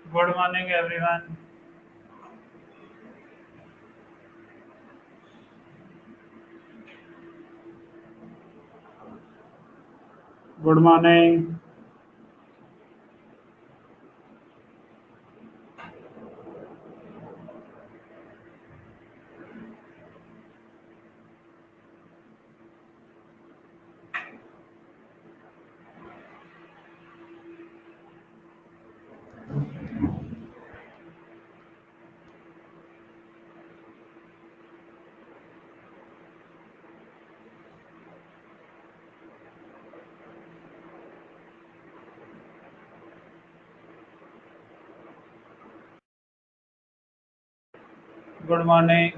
Good morning everyone. Good morning. Good morning.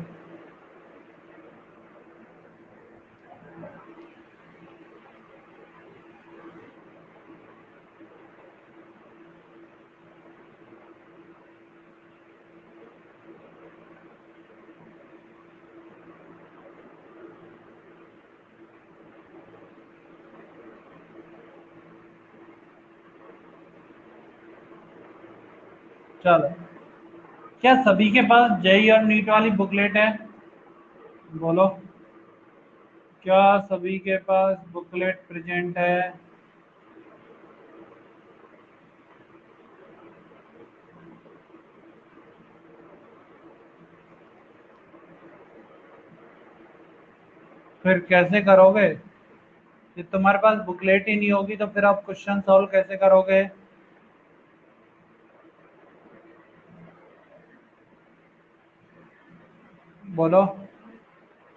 चलो, क्या सभी के पास जेई और नीट वाली बुकलेट है? बोलो, क्या सभी के पास बुकलेट प्रेजेंट है? फिर कैसे करोगे? कि तुम्हारे पास बुकलेट ही नहीं होगी तो फिर आप क्वेश्चन सॉल्व कैसे करोगे? बोलो,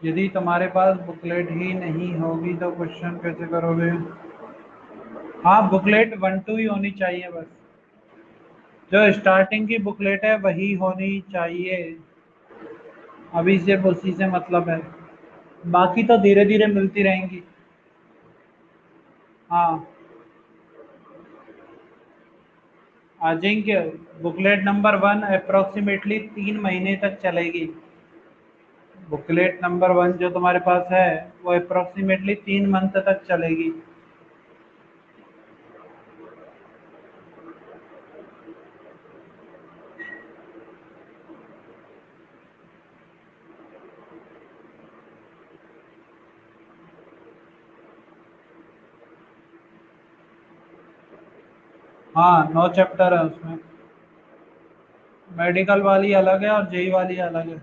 यदि तुम्हारे पास बुकलेट ही नहीं होगी तो क्वेश्चन कैसे करोगे? हाँ, बुकलेट 1-2 ही होनी चाहिए बस। जो स्टार्टिंग की बुकलेट है वही होनी चाहिए। अभी सिर्फ उसी से मतलब है, बाकी तो धीरे धीरे मिलती रहेंगी। हाँ, आ जाएंगे। बुकलेट नंबर 1 अप्रोक्सीमेटली 3 महीने तक चलेगी। बुकलेट नंबर 1 जो तुम्हारे पास है वो अप्रोक्सीमेटली 3 मंथ तक चलेगी। हाँ, 9 चैप्टर है उसमें। मेडिकल वाली अलग है और जेई वाली अलग है।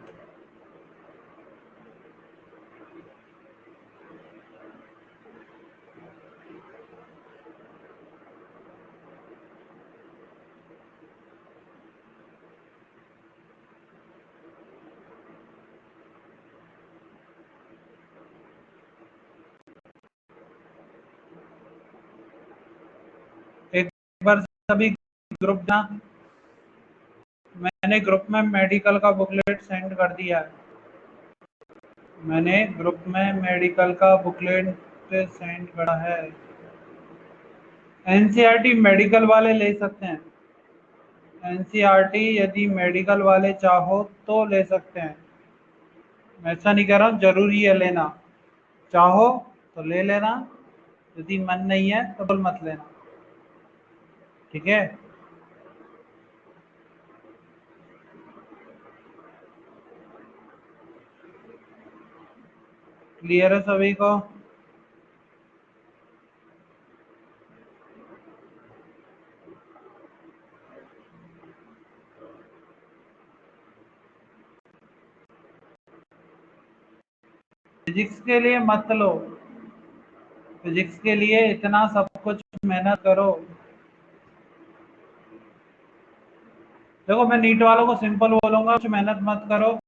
एक बार सभी ग्रुप ना, मैंने ग्रुप में मेडिकल का बुकलेट सेंड कर दिया है। मैंने ग्रुप में मेडिकल का बुकलेट सेंड करा है। एनसीईआरटी मेडिकल वाले ले सकते हैं। एनसीईआरटी यदि मेडिकल वाले चाहो तो ले सकते हैं। मैं ऐसा नहीं कह रहा हूँ जरूरी है लेना। चाहो तो ले लेना, यदि मन नहीं है तो बिल्कुल मत लेना। ठीक है? क्लियर है सभी को? फिजिक्स के लिए मत लो। फिजिक्स के लिए इतना सब कुछ मेहनत करो। देखो, मैं नीट वालों को सिंपल बोलूंगा, कुछ मेहनत मत करो।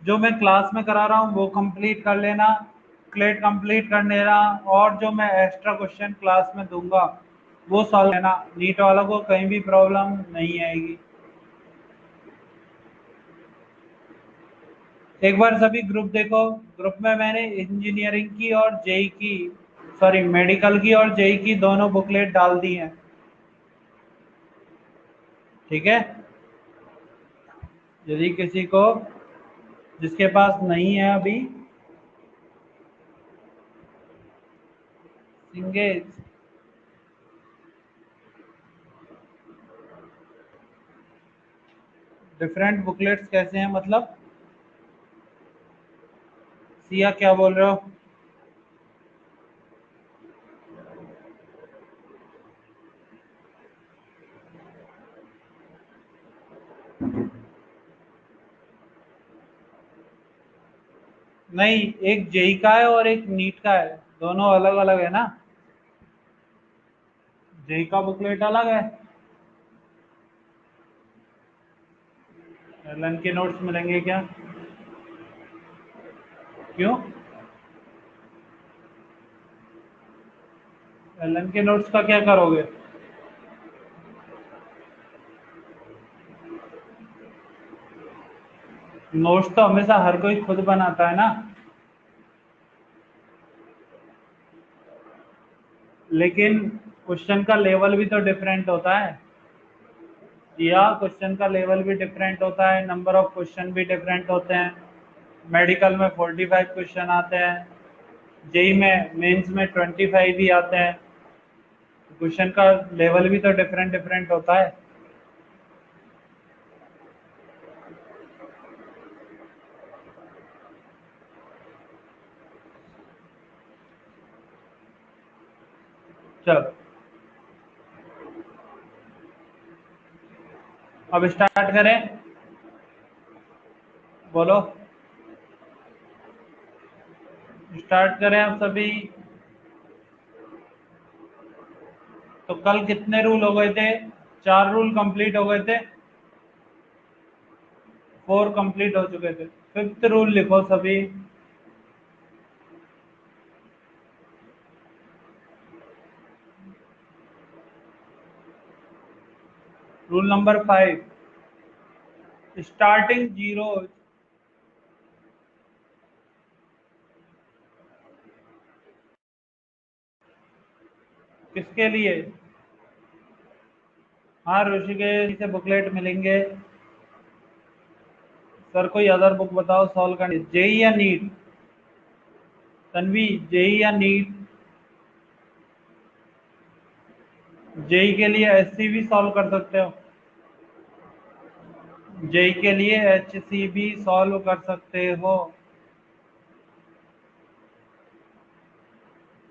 जो मैं क्लास में करा रहा हूँ वो कंप्लीट कर लेना, क्लेट कंप्लीट कर लेना, और जो मैं एक्स्ट्रा क्वेश्चन क्लास में दूंगा वो सॉल्व लेना। नीट वालों को कहीं भी प्रॉब्लम नहीं आएगी। एक बार सभी ग्रुप देखो। ग्रुप में मैंने इंजीनियरिंग की और जेई की, सॉरी मेडिकल की और जेई की दोनों बुकलेट डाल दी हैं। ठीक है? यदि किसी को, जिसके पास नहीं है अभी, सिंगेज। डिफरेंट बुकलेट्स कैसे हैं मतलब? सिया क्या बोल रहे हो? नहीं, एक जेई का है और एक नीट का है, दोनों अलग अलग है ना। जेई का बुकलेट अलग है। एलन के नोट्स मिलेंगे क्या? क्यों? एलन के नोट्स का क्या करोगे? नोट्स तो हमेशा हर कोई खुद बनाता है ना। लेकिन क्वेश्चन का लेवल भी तो डिफरेंट होता है। या क्वेश्चन का लेवल भी डिफरेंट होता है, नंबर ऑफ क्वेश्चन भी डिफरेंट होते हैं। मेडिकल में 45 क्वेश्चन आते हैं, जेई में मेंस में 25 ही आते हैं। क्वेश्चन का लेवल भी तो डिफरेंट डिफरेंट होता है। चलो, अब स्टार्ट करें। बोलो, स्टार्ट करें अब सभी। तो कल कितने रूल हो गए थे? 4 रूल कंप्लीट हो गए थे। 4 कंप्लीट हो चुके थे। फिफ्थ रूल लिखो सभी। Rule number 5, starting zero. किसके लिए? हाँ, ऋषिकेश से बुकलेट मिलेंगे। सर कोई अदर बुक बताओ सॉल्व करने, जेई या नीट? तन्वी, जेई या नीट? जेई के लिए एससी भी सॉल्व कर सकते हो। जेई के लिए एचसी भी सॉल्व कर सकते हो।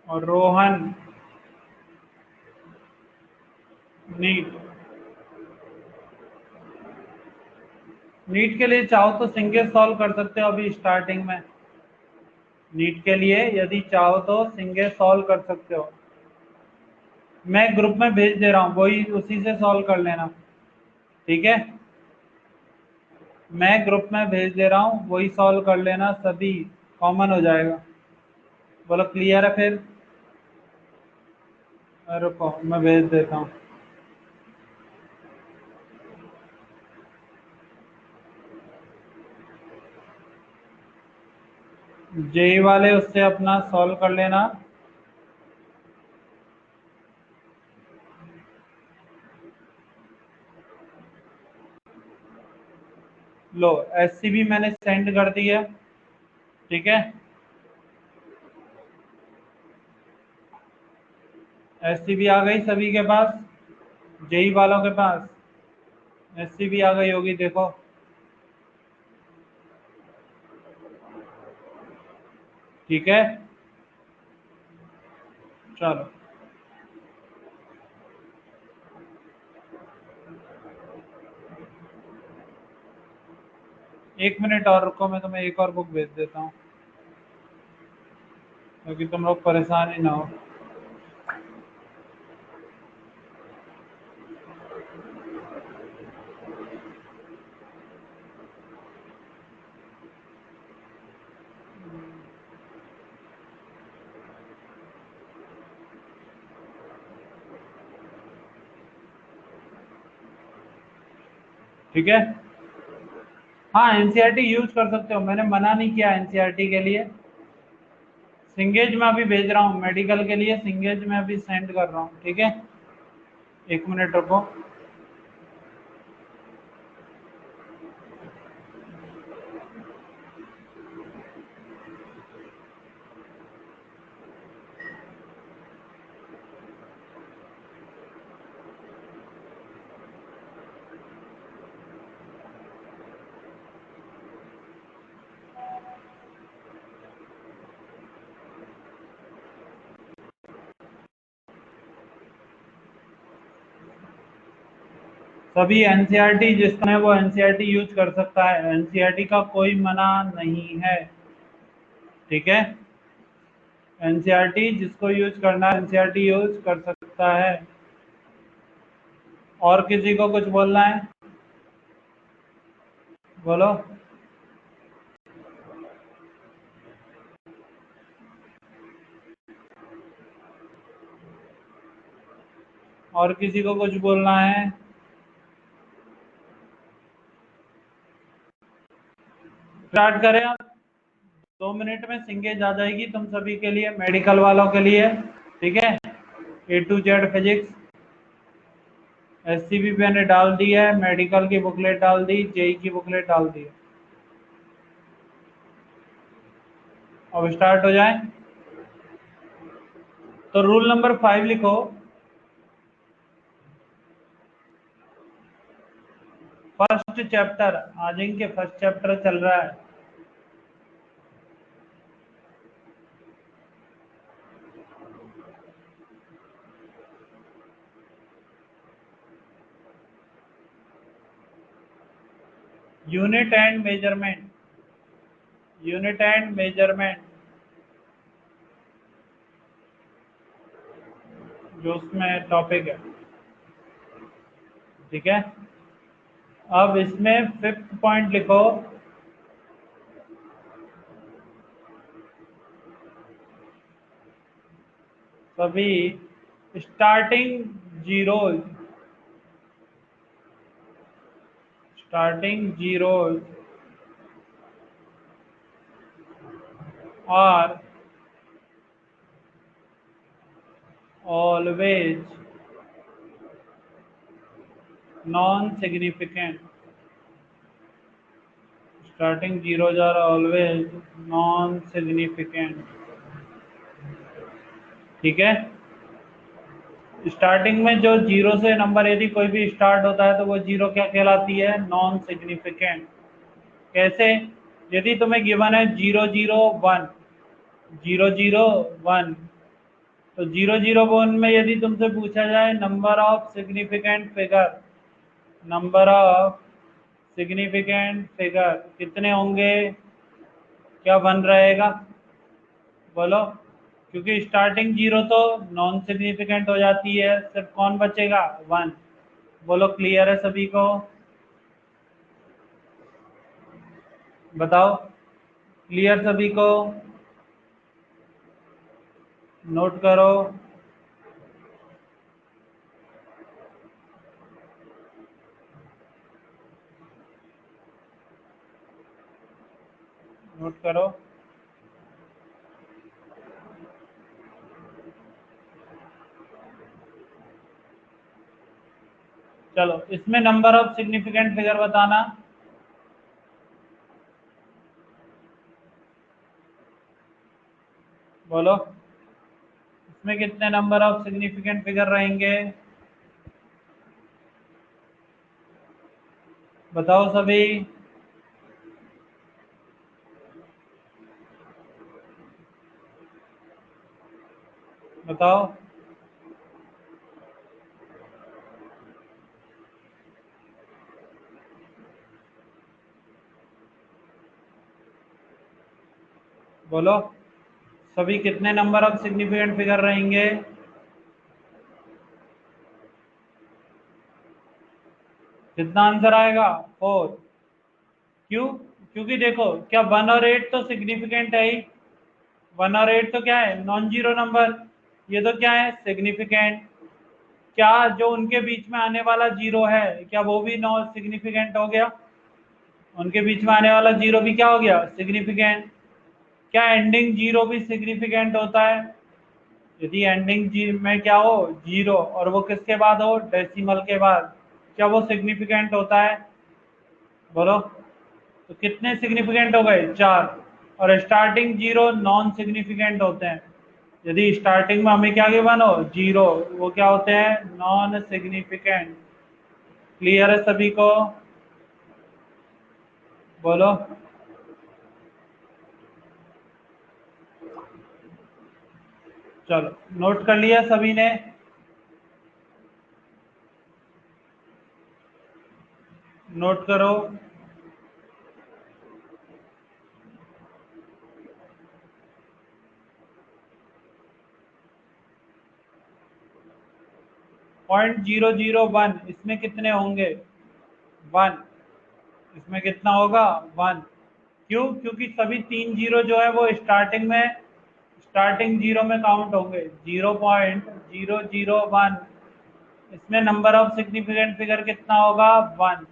और रोहन, नीट। नीट के लिए चाहो तो सिंगल सॉल्व कर सकते हो अभी स्टार्टिंग में। नीट के लिए यदि चाहो तो सिंगल सॉल्व कर सकते हो। मैं ग्रुप में भेज दे रहा हूँ, वही उसी से सॉल्व कर लेना। ठीक है, मैं ग्रुप में भेज दे रहा हूँ, वही सॉल्व कर लेना, सभी कॉमन हो जाएगा। बोलो क्लियर है फिर? रुको मैं भेज देता हूँ। जेई वाले उससे अपना सॉल्व कर लेना। लो, एससी भी मैंने सेंड कर दिया। ठीक है, एससी भी आ गई सभी के पास, जेई वालों के पास एससी भी आ गई होगी, देखो। ठीक है, चलो 1 मिनट और रुको, मैं तुम्हें एक और बुक भेज देता हूँ, क्योंकि तुम लोग परेशान ही ना हो। ठीक है, हाँ एनसीईआरटी यूज कर सकते हो, मैंने मना नहीं किया एनसीईआरटी के लिए। सिंगेज में अभी भेज रहा हूँ, मेडिकल के लिए सिंगेज में अभी सेंड कर रहा हूँ। ठीक है, 1 मिनट रुको। सभी एनसीईआरटी जिसने वो एनसीईआरटी यूज कर सकता है, एनसीईआरटी का कोई मना नहीं है, ठीक है। एनसीईआरटी जिसको यूज करना है एनसीईआरटी यूज कर सकता है। और किसी को कुछ बोलना है? बोलो। और किसी को कुछ बोलना है? स्टार्ट करें अब। 2 मिनट में सिंगेज आ जाएगी तुम सभी के लिए, मेडिकल वालों के लिए, ठीक है। A to Z physics SCB मैंने डाल दी है, मेडिकल की बुकलेट डाल दी, जेई की बुकलेट डाल दी है। अब स्टार्ट हो जाए। तो रूल नंबर 5 लिखो। फर्स्ट चैप्टर, आज इनके फर्स्ट चैप्टर चल रहा है। Unit and measurement, unit and measurement जो उसमें टॉपिक है, ठीक है। अब इसमें 5th पॉइंट लिखो। सभी starting zeros, starting zeros are always non significant, starting zeros are always non significant, ठीक है। स्टार्टिंग में जो जीरो से नंबर यदि कोई भी स्टार्ट होता है तो वो जीरो क्या कहलाती है? Non significant. कैसे? यदि तुम्हें गिवन है 0 0 1, 0 0 1, तो 0 0 1 में यदि तुमसे पूछा जाए number of significant figure, number of significant figure कितने होंगे, क्या बन रहेगा? बोलो। क्योंकि स्टार्टिंग जीरो तो नॉन सिग्निफिकेंट हो जाती है, सिर्फ कौन बचेगा? 1। बोलो, क्लियर है सभी को? बताओ, क्लियर सभी को? नोट करो। नोट करो। चलो, इसमें नंबर ऑफ सिग्निफिकेंट फिगर बताना। बोलो, इसमें कितने नंबर ऑफ सिग्निफिकेंट फिगर रहेंगे? बताओ सभी। बताओ। बोलो, सभी कितने नंबर ऑफ सिग्निफिकेंट फिगर रहेंगे? कितना आंसर आएगा? 4। क्यों? क्योंकि देखो, क्या 1 और 8 तो सिग्निफिकेंट है ही। 1 और 8 तो क्या है? Non zero number. ये तो क्या है? सिग्निफिकेंट। क्या जो उनके बीच में आने वाला जीरो है, क्या वो भी नॉन सिग्निफिकेंट हो गया? उनके बीच में आने वाला जीरो भी क्या हो गया? सिग्निफिकेंट। क्या एंडिंग जीरो भी सिग्निफिकेंट होता है? यदि एंडिंग जी में क्या हो? जीरो, और वो किसके बाद हो? डेसिमल के बाद, क्या वो सिग्निफिकेंट होता है? बोलो। तो कितने सिग्निफिकेंट हो गए? 4। और स्टार्टिंग जीरो नॉन सिग्निफिकेंट होते हैं। यदि स्टार्टिंग में हमें क्या गिवन हो? जीरो, वो क्या होते हैं? Non significant. क्लियर है सभी को? बोलो। चलो, नोट कर लिया सभी ने? नोट करो। .001 इसमें कितने होंगे? 1। इसमें कितना होगा? 1। क्यों? क्योंकि सभी 3 जीरो जो है वो स्टार्टिंग जीरो में काउंट होंगे। 0.001 इसमें नंबर ऑफ सिग्निफिकेंट फिगर कितना होगा? 1।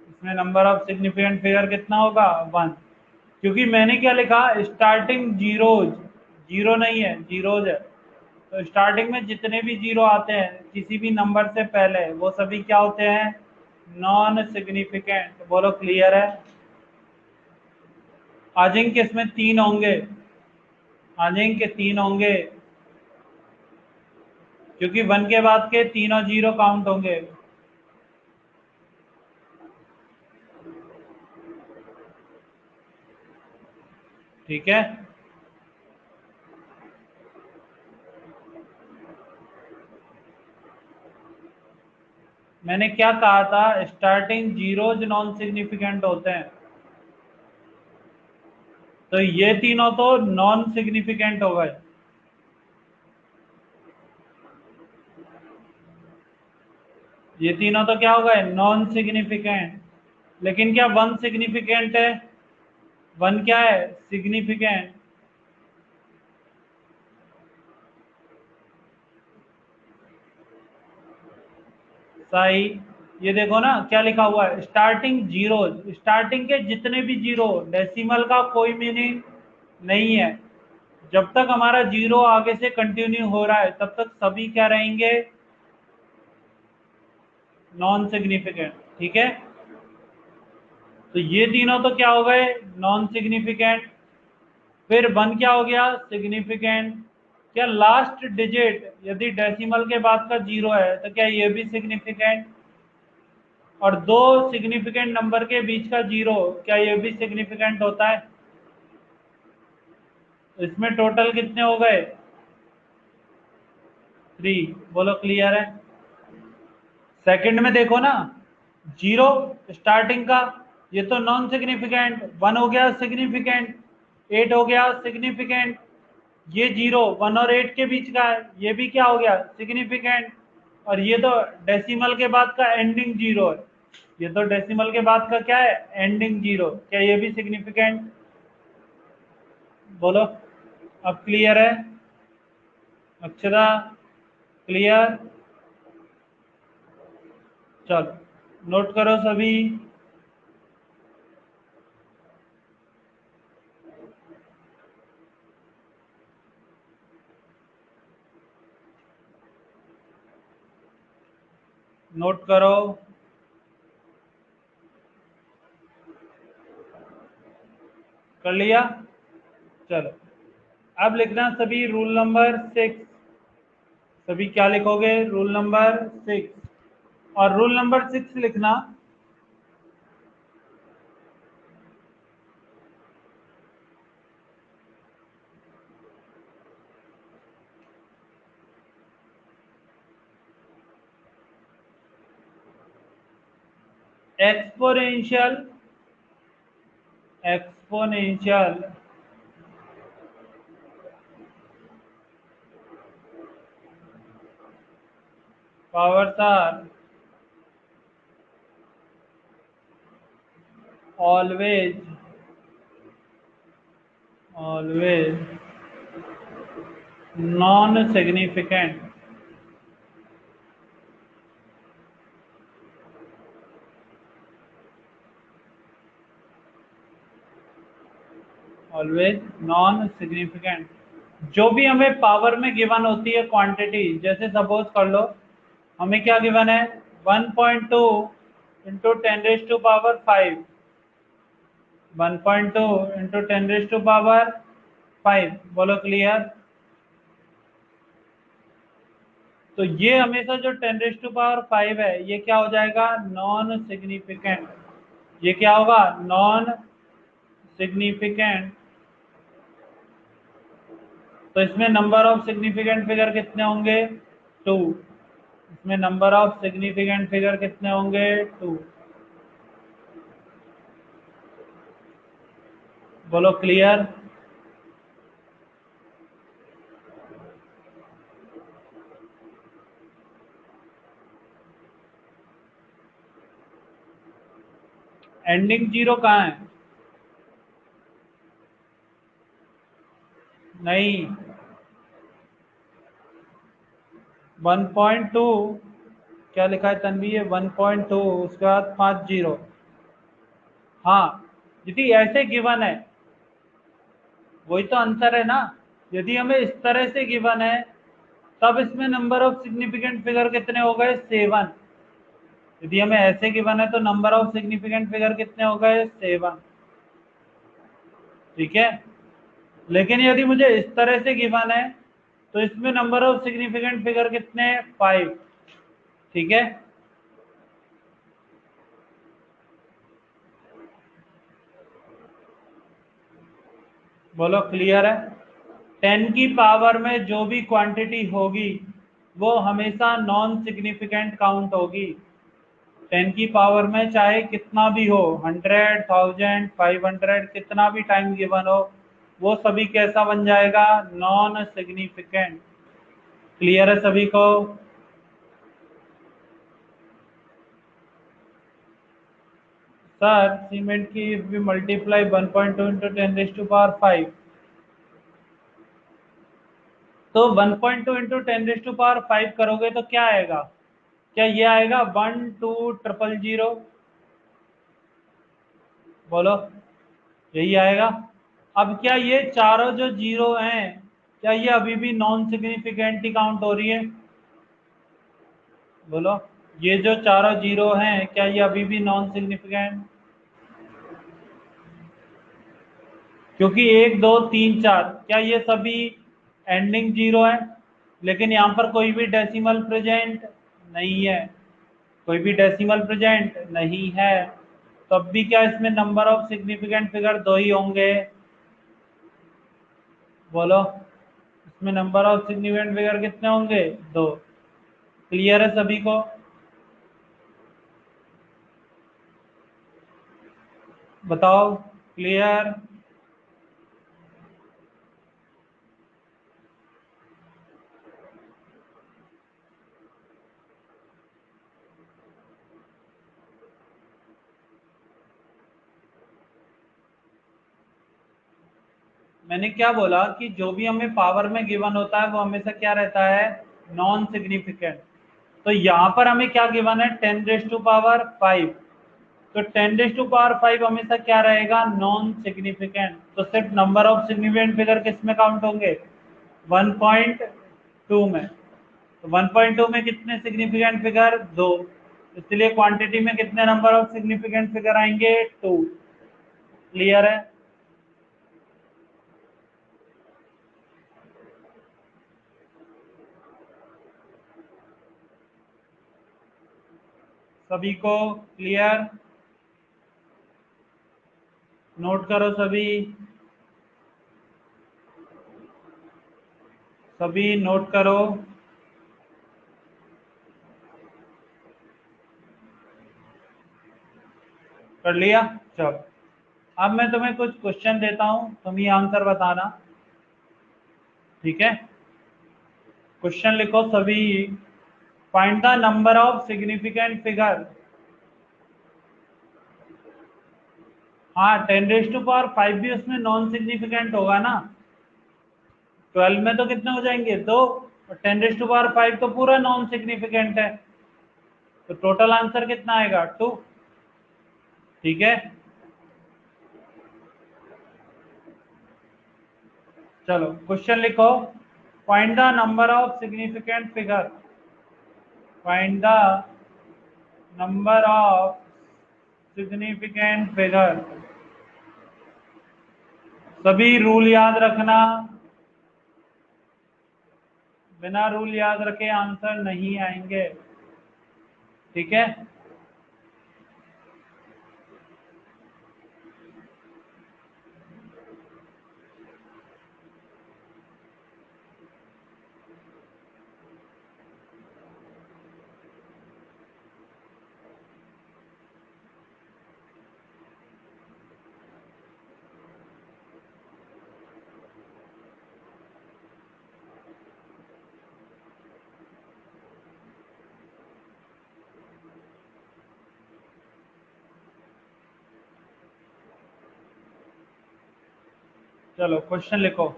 इसमें नंबर ऑफ सिग्निफिकेंट फिगर कितना होगा? 1। क्योंकि मैंने क्या लिखा? स्टार्टिंग जीरोज, जीरो नहीं है, जीरोज है। तो स्टार्टिंग में जितने भी जीरो आते हैं किसी भी नंबर से पहले, वो सभी क्या होते हैं? Non significant. बोलो क्लियर है? आ जाएंगे इसमें 3 होंगे, आ जाएंगे 3 होंगे, क्योंकि 1 के बाद के तीनों जीरो काउंट होंगे। ठीक है, मैंने क्या कहा था? स्टार्टिंग जीरोज नॉन सिग्निफिकेंट होते हैं, तो ये तीनों तो नॉन सिग्निफिकेंट हो गए। ये तीनों तो क्या हो गए? Non significant. लेकिन क्या 1 सिग्निफिकेंट है? 1 क्या है? सिग्निफिकेंट। सही। ये देखो ना क्या लिखा हुआ है? स्टार्टिंग जीरोज, स्टार्टिंग के जितने भी जीरो, डेसिमल का कोई मीनिंग नहीं है। जब तक हमारा जीरो आगे से कंटिन्यू हो रहा है तब तक सभी क्या रहेंगे? Non significant. ठीक है, तो ये तीनों तो क्या हो गए? Non significant. फिर 1 क्या हो गया? सिग्निफिकेंट। क्या लास्ट डिजिट यदि डेसिमल के बाद का जीरो है तो क्या ये भी सिग्निफिकेंट? और दो सिग्निफिकेंट नंबर के बीच का जीरो, क्या ये भी सिग्निफिकेंट होता है? तो इसमें टोटल कितने हो गए? 3। बोलो क्लियर है? सेकंड में देखो ना, जीरो स्टार्टिंग का, ये तो नॉन सिग्निफिकेंट। 1 हो गया सिग्निफिकेंट, 8 हो गया सिग्निफिकेंट। ये जीरो 1 और 8 के बीच का है, ये भी क्या हो गया? सिग्निफिकेंट। और ये तो डेसिमल के बाद का एंडिंग जीरो है, ये तो डेसिमल के बाद का क्या है? Ending zero. क्या ये भी सिग्निफिकेंट? बोलो। अब क्लियर है? अक्षरा क्लियर? चलो नोट करो सभी। नोट करो। कर लिया? चलो अब लिखना सभी रूल नंबर 6। सभी क्या लिखोगे? Rule number 6। और रूल नंबर 6 लिखना, exponential, exponential powers are always, always non significant, always non significant. जो भी हमें पावर में गिवन होती है क्वांटिटी, जैसे सपोज कर लो हमें क्या गिवन है? 1.2 इंटू 10⁵ 1.2 इंटू 10⁵ बोलो क्लियर? तो ये हमेशा जो 10⁵ है ये क्या हो जाएगा? Non significant. ये क्या होगा? Non significant. तो इसमें नंबर ऑफ सिग्निफिकेंट फिगर कितने होंगे? 2। इसमें नंबर ऑफ सिग्निफिकेंट फिगर कितने होंगे? 2। बोलो क्लियर। एंडिंग जीरो कहाँ है? नहीं, 1.2 क्या लिखा है तन्वी? है 1.2, उसके बाद 5 जीरो। हाँ, यदि ऐसे गिवन है, वही तो आंसर है ना। यदि हमें इस तरह से गिवन है तब इसमें नंबर ऑफ सिग्निफिकेंट फिगर कितने हो गए? 7। यदि हमें ऐसे गिवन है तो नंबर ऑफ सिग्निफिकेंट फिगर कितने हो गए? 7। ठीक है। लेकिन यदि मुझे इस तरह से गिवन है तो इसमें नंबर ऑफ सिग्निफिकेंट फिगर कितने? 5। ठीक है। बोलो क्लियर है। 10 की पावर में जो भी क्वांटिटी होगी वो हमेशा नॉन सिग्निफिकेंट काउंट होगी। 10 की पावर में चाहे कितना भी हो, 100, 1000, 500, कितना भी टाइम गिवन हो, वो सभी कैसा बन जाएगा? Non significant. क्लियर है सभी को? सर सीमेंट की इफ वी मल्टीप्लाई 1.2 इंटू 10⁵ तो 1.2 इंटू 10⁵ करोगे तो क्या आएगा? क्या ये आएगा 12000? बोलो, यही आएगा। अब क्या ये चारों जो जीरो हैं, क्या ये अभी भी नॉन सिग्निफिकेंट ही काउंट हो रही है? बोलो, ये जो चारों जीरो हैं क्या ये अभी भी नॉन सिग्निफिकेंट? क्योंकि 1 2 3 4 क्या ये सभी एंडिंग जीरो है? लेकिन यहाँ पर कोई भी डेसिमल प्रेजेंट नहीं है। कोई भी डेसिमल प्रेजेंट नहीं है। तब भी क्या इसमें नंबर ऑफ सिग्निफिकेंट फिगर 2 ही होंगे? बोलो, इसमें नंबर ऑफ सिग्निफिकेंट फिगर कितने होंगे? 2। क्लियर है सभी को? बताओ क्लियर। मैंने क्या बोला कि जो भी हमें पावर में गिवन होता है वो हमेशा क्या रहता है? Non significant. तो यहाँ पर हमें क्या गिवन है? 10⁵ तो 10⁵ हमेशा क्या रहेगा? Non significant. तो सिर्फ नंबर ऑफ सिग्निफिकेंट फिगर किस में काउंट होंगे? 1.2 में। तो 1.2 में कितने सिग्निफिकेंट फिगर? 2। इसलिए क्वांटिटी में कितने नंबर ऑफ सिग्निफिकेंट फिगर आएंगे? 2। क्लियर है? सभी को क्लियर? नोट करो सभी। सभी नोट करो। कर लिया? चलो, अब मैं तुम्हें कुछ क्वेश्चन देता हूं, तुम ही आंसर बताना। ठीक है। क्वेश्चन लिखो सभी। Find the number of significant figure. हाँ, 10⁵ भी उसमें नॉन सिग्निफिकेंट होगा ना। 12 में तो कितने हो जाएंगे? 2। और 10⁵ तो पूरा नॉन सिग्निफिकेंट है। तो टोटल आंसर कितना आएगा? 2। ठीक है। चलो क्वेश्चन लिखो। Find the number of significant figure. Find the number of significant figure. सभी रूल याद रखना। बिना रूल याद रखे आंसर नहीं आएंगे। ठीक है। चलो क्वेश्चन लिखो।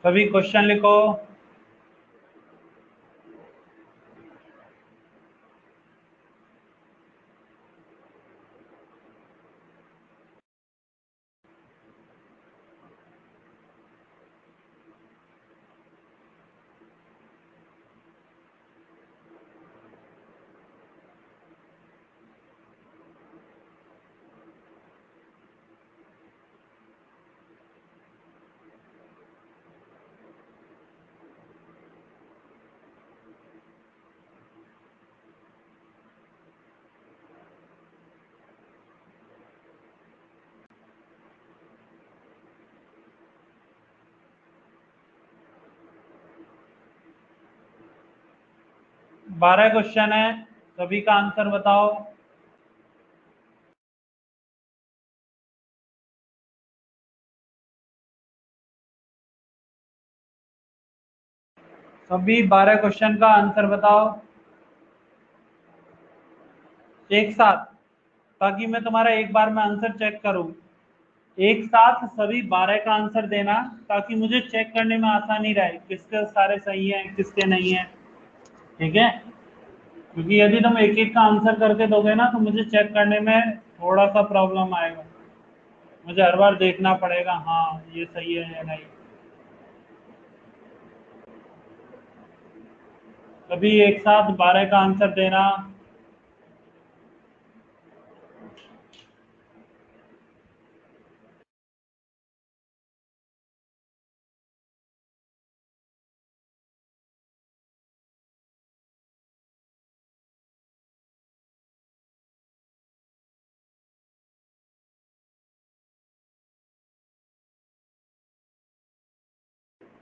सभी क्वेश्चन लिखो। बारह क्वेश्चन है, सभी का आंसर बताओ। सभी 12 क्वेश्चन का आंसर बताओ एक साथ, ताकि मैं तुम्हारा एक बार में आंसर चेक करूं। एक साथ सभी 12 का आंसर देना, ताकि मुझे चेक करने में आसानी रहे किसके सारे सही हैं किसके नहीं है। ठीक है, क्योंकि यदि तुम एक एक का आंसर करके दोगे ना, तो मुझे चेक करने में थोड़ा सा प्रॉब्लम आएगा। मुझे हर बार देखना पड़ेगा, हाँ ये सही है या नहीं। सभी एक साथ 12 का आंसर देना।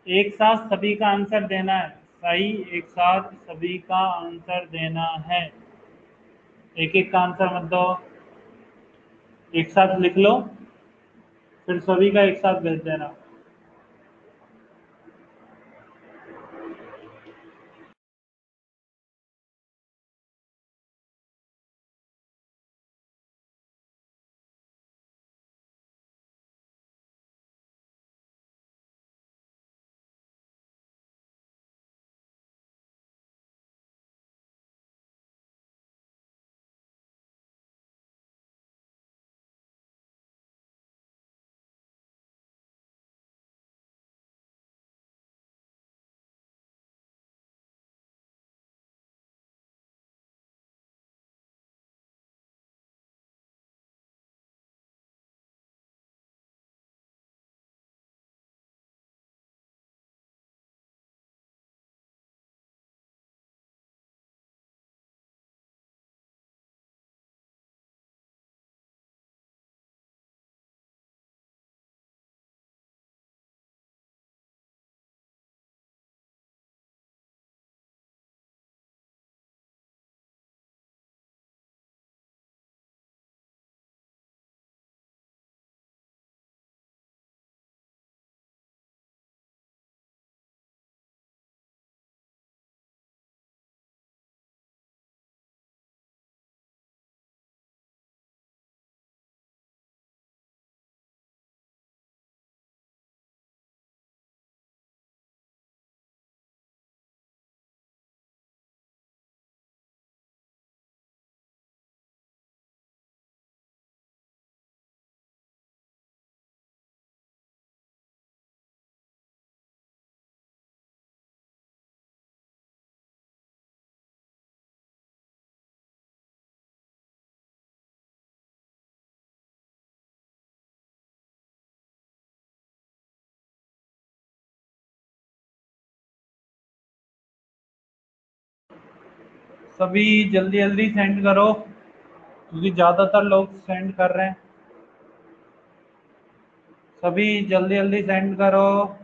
एक साथ सभी का आंसर देना है, सही, एक साथ सभी का आंसर देना है। एक एक का आंसर मत दो, एक साथ लिख लो, फिर सभी का एक साथ भेज देना। सभी जल्दी जल्दी सेंड करो, क्योंकि ज़्यादातर लोग सेंड कर रहे हैं। सभी जल्दी जल्दी सेंड करो।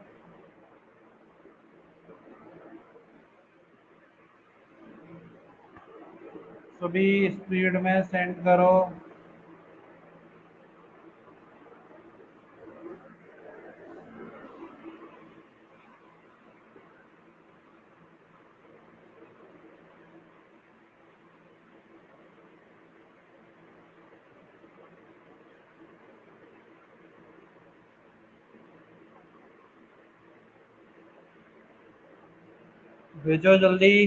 सभी स्पीड में सेंड करो। भेजो जल्दी।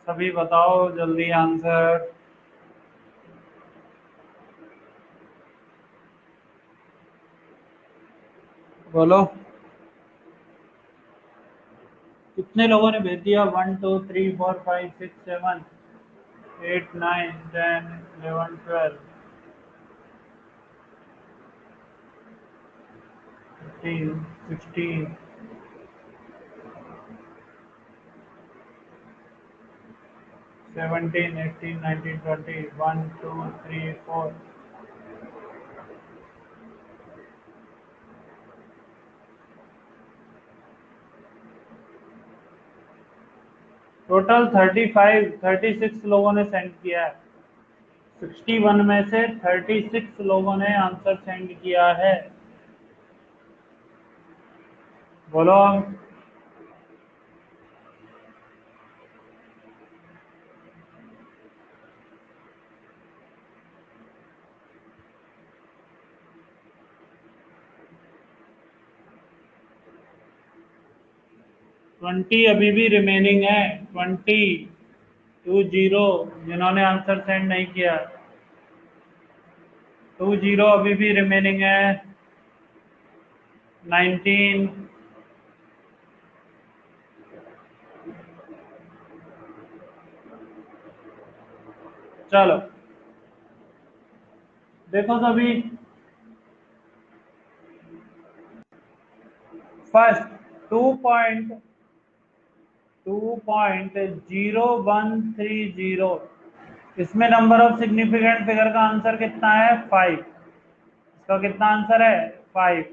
सभी बताओ जल्दी आंसर। बोलो कितने लोगों ने भेज दिया? 1 2 3 4 5 6 7 8 9 10 11 12 13 16 17 18 19 20 1 2 3 4 टोटल 36 लोगों ने सेंड किया है। 61 में से 36 लोगों ने आंसर सेंड किया है। बोलो। 20 अभी भी रिमेनिंग है। 20 जिन्होंने आंसर सेंड नहीं किया। 20 अभी भी रिमेनिंग है। 19। चलो देखो सभी। फर्स्ट 2.0130। इसमें नंबर ऑफ सिग्निफिकेंट फिगर का आंसर कितना है? 5। इसका कितना आंसर है? 5।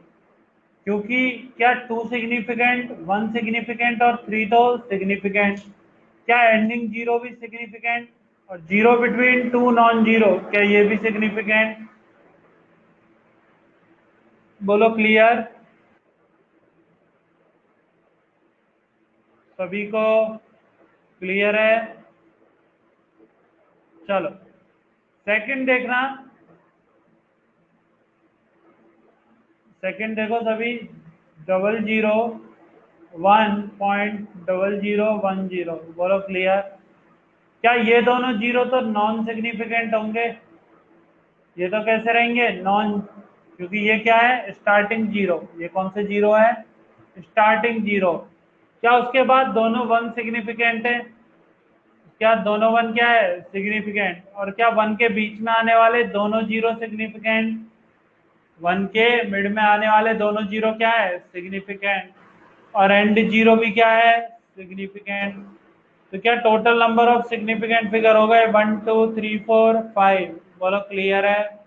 क्योंकि क्या 2 सिग्निफिकेंट, 1 सिग्निफिकेंट और 3 तो सिग्निफिकेंट। क्या एंडिंग 0 भी सिग्निफिकेंट? और 0 बिटवीन 2 नॉन जीरो, क्या ये भी सिग्निफिकेंट? बोलो क्लियर। सभी को क्लियर है? चलो सेकंड देखना। सेकंड देखो सभी। 001.0010। बोलो क्लियर। क्या ये दोनों जीरो तो नॉन सिग्निफिकेंट होंगे? ये तो कैसे रहेंगे? नॉन, क्योंकि ये क्या है? Starting zero. ये कौन से जीरो है? Starting zero. क्या उसके बाद दोनों वन सिग्निफिकेंट है? क्या दोनों वन क्या है? सिग्निफिकेंट। और क्या वन के बीच में आने वाले दोनों जीरो सिग्निफिकेंट? वन के मिड में आने वाले दोनों जीरो क्या है? सिग्निफिकेंट। और एंड जीरो भी क्या है? सिग्निफिकेंट। तो क्या total number of significant figure हो गए? 1 2 3 4 5। बोलो क्लियर है?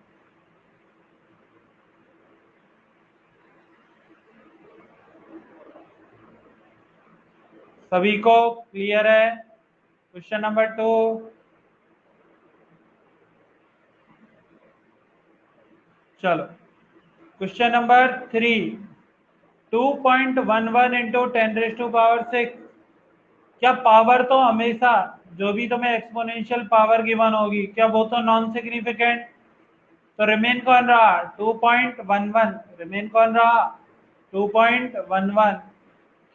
सभी को क्लियर है? Question number 2। चलो क्वेश्चन नंबर 3। 2.11 इंटू 10⁻⁶। क्या पावर तो हमेशा, जो भी तुम्हें एक्सपोनेंशियल पावर गिवन होगी, क्या वो तो नॉन सिग्निफिकेंट? तो रिमेन कौन रहा? 2.11। रिमेन कौन रहा? 2.11।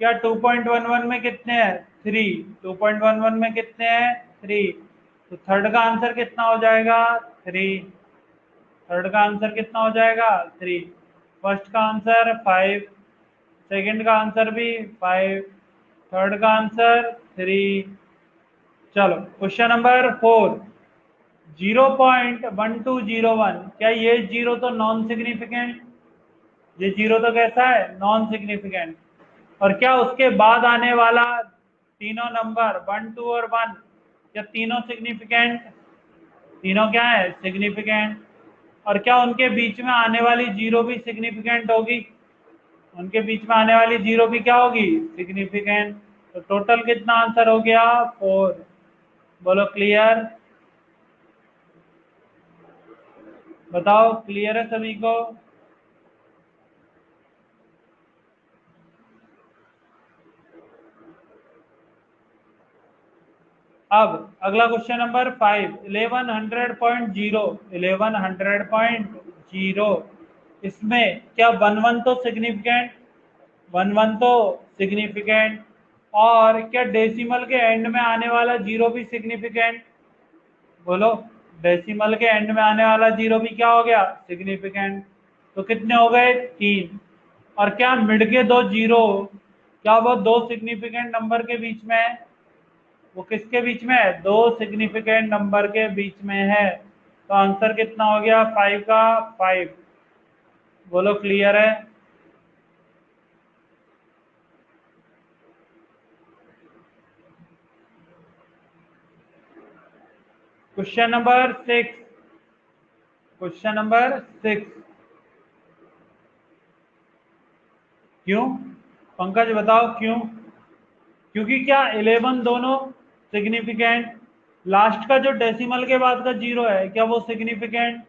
क्या 2.11 में कितने हैं? 3। 2.11 में कितने हैं? 3। तो थर्ड का आंसर कितना हो जाएगा? 3। थर्ड का आंसर कितना हो जाएगा? 3। फर्स्ट का आंसर 5। सेकंड का आंसर भी 5। थर्ड का आंसर 3। चलो क्वेश्चन नंबर 4। 0.1201। क्या ये जीरो तो नॉन सिग्निफिकेंट? ये 0 तो कैसा है, नॉन सिग्निफिकेंट। और क्या उसके बाद आने वाला तीनों नंबर 1 2 और 1 क्या तीनों सिग्निफिकेंट, तीनों क्या है, सिग्निफिकेंट। और क्या उनके बीच में आने वाली 0 भी सिग्निफिकेंट होगी, उनके बीच में आने वाली 0 भी क्या होगी, सिग्निफिकेंट। तो टोटल कितना आंसर हो गया, 4। बोलो क्लियर, बताओ क्लियर है सभी को। अब अगला क्वेश्चन नंबर 5, 1100.0, 1100.0, इसमें क्या 1 1 तो सिग्निफिकेंट, 1 1 तो सिग्निफिकेंट, और क्या डेसिमल के एंड में आने वाला 0 भी सिग्निफिकेंट। बोलो, डेसिमल के एंड में आने वाला 0 भी क्या हो गया, सिग्निफिकेंट। तो कितने हो गए, 3। और क्या मिड के दो 0, क्या वो दो सिग्निफिकेंट नंबर के बीच में है, वो किसके बीच में है, दो सिग्निफिकेंट नंबर के बीच में है। तो आंसर कितना हो गया, 5 का 5। बोलो क्लियर है। क्वेश्चन नंबर 6, क्वेश्चन नंबर 6, क्यों, पंकज बताओ क्यों। क्योंकि क्या 11 दोनों सिग्निफिकेंट, लास्ट का जो डेसिमल के बाद का 0 है क्या वो सिग्निफिकेंट,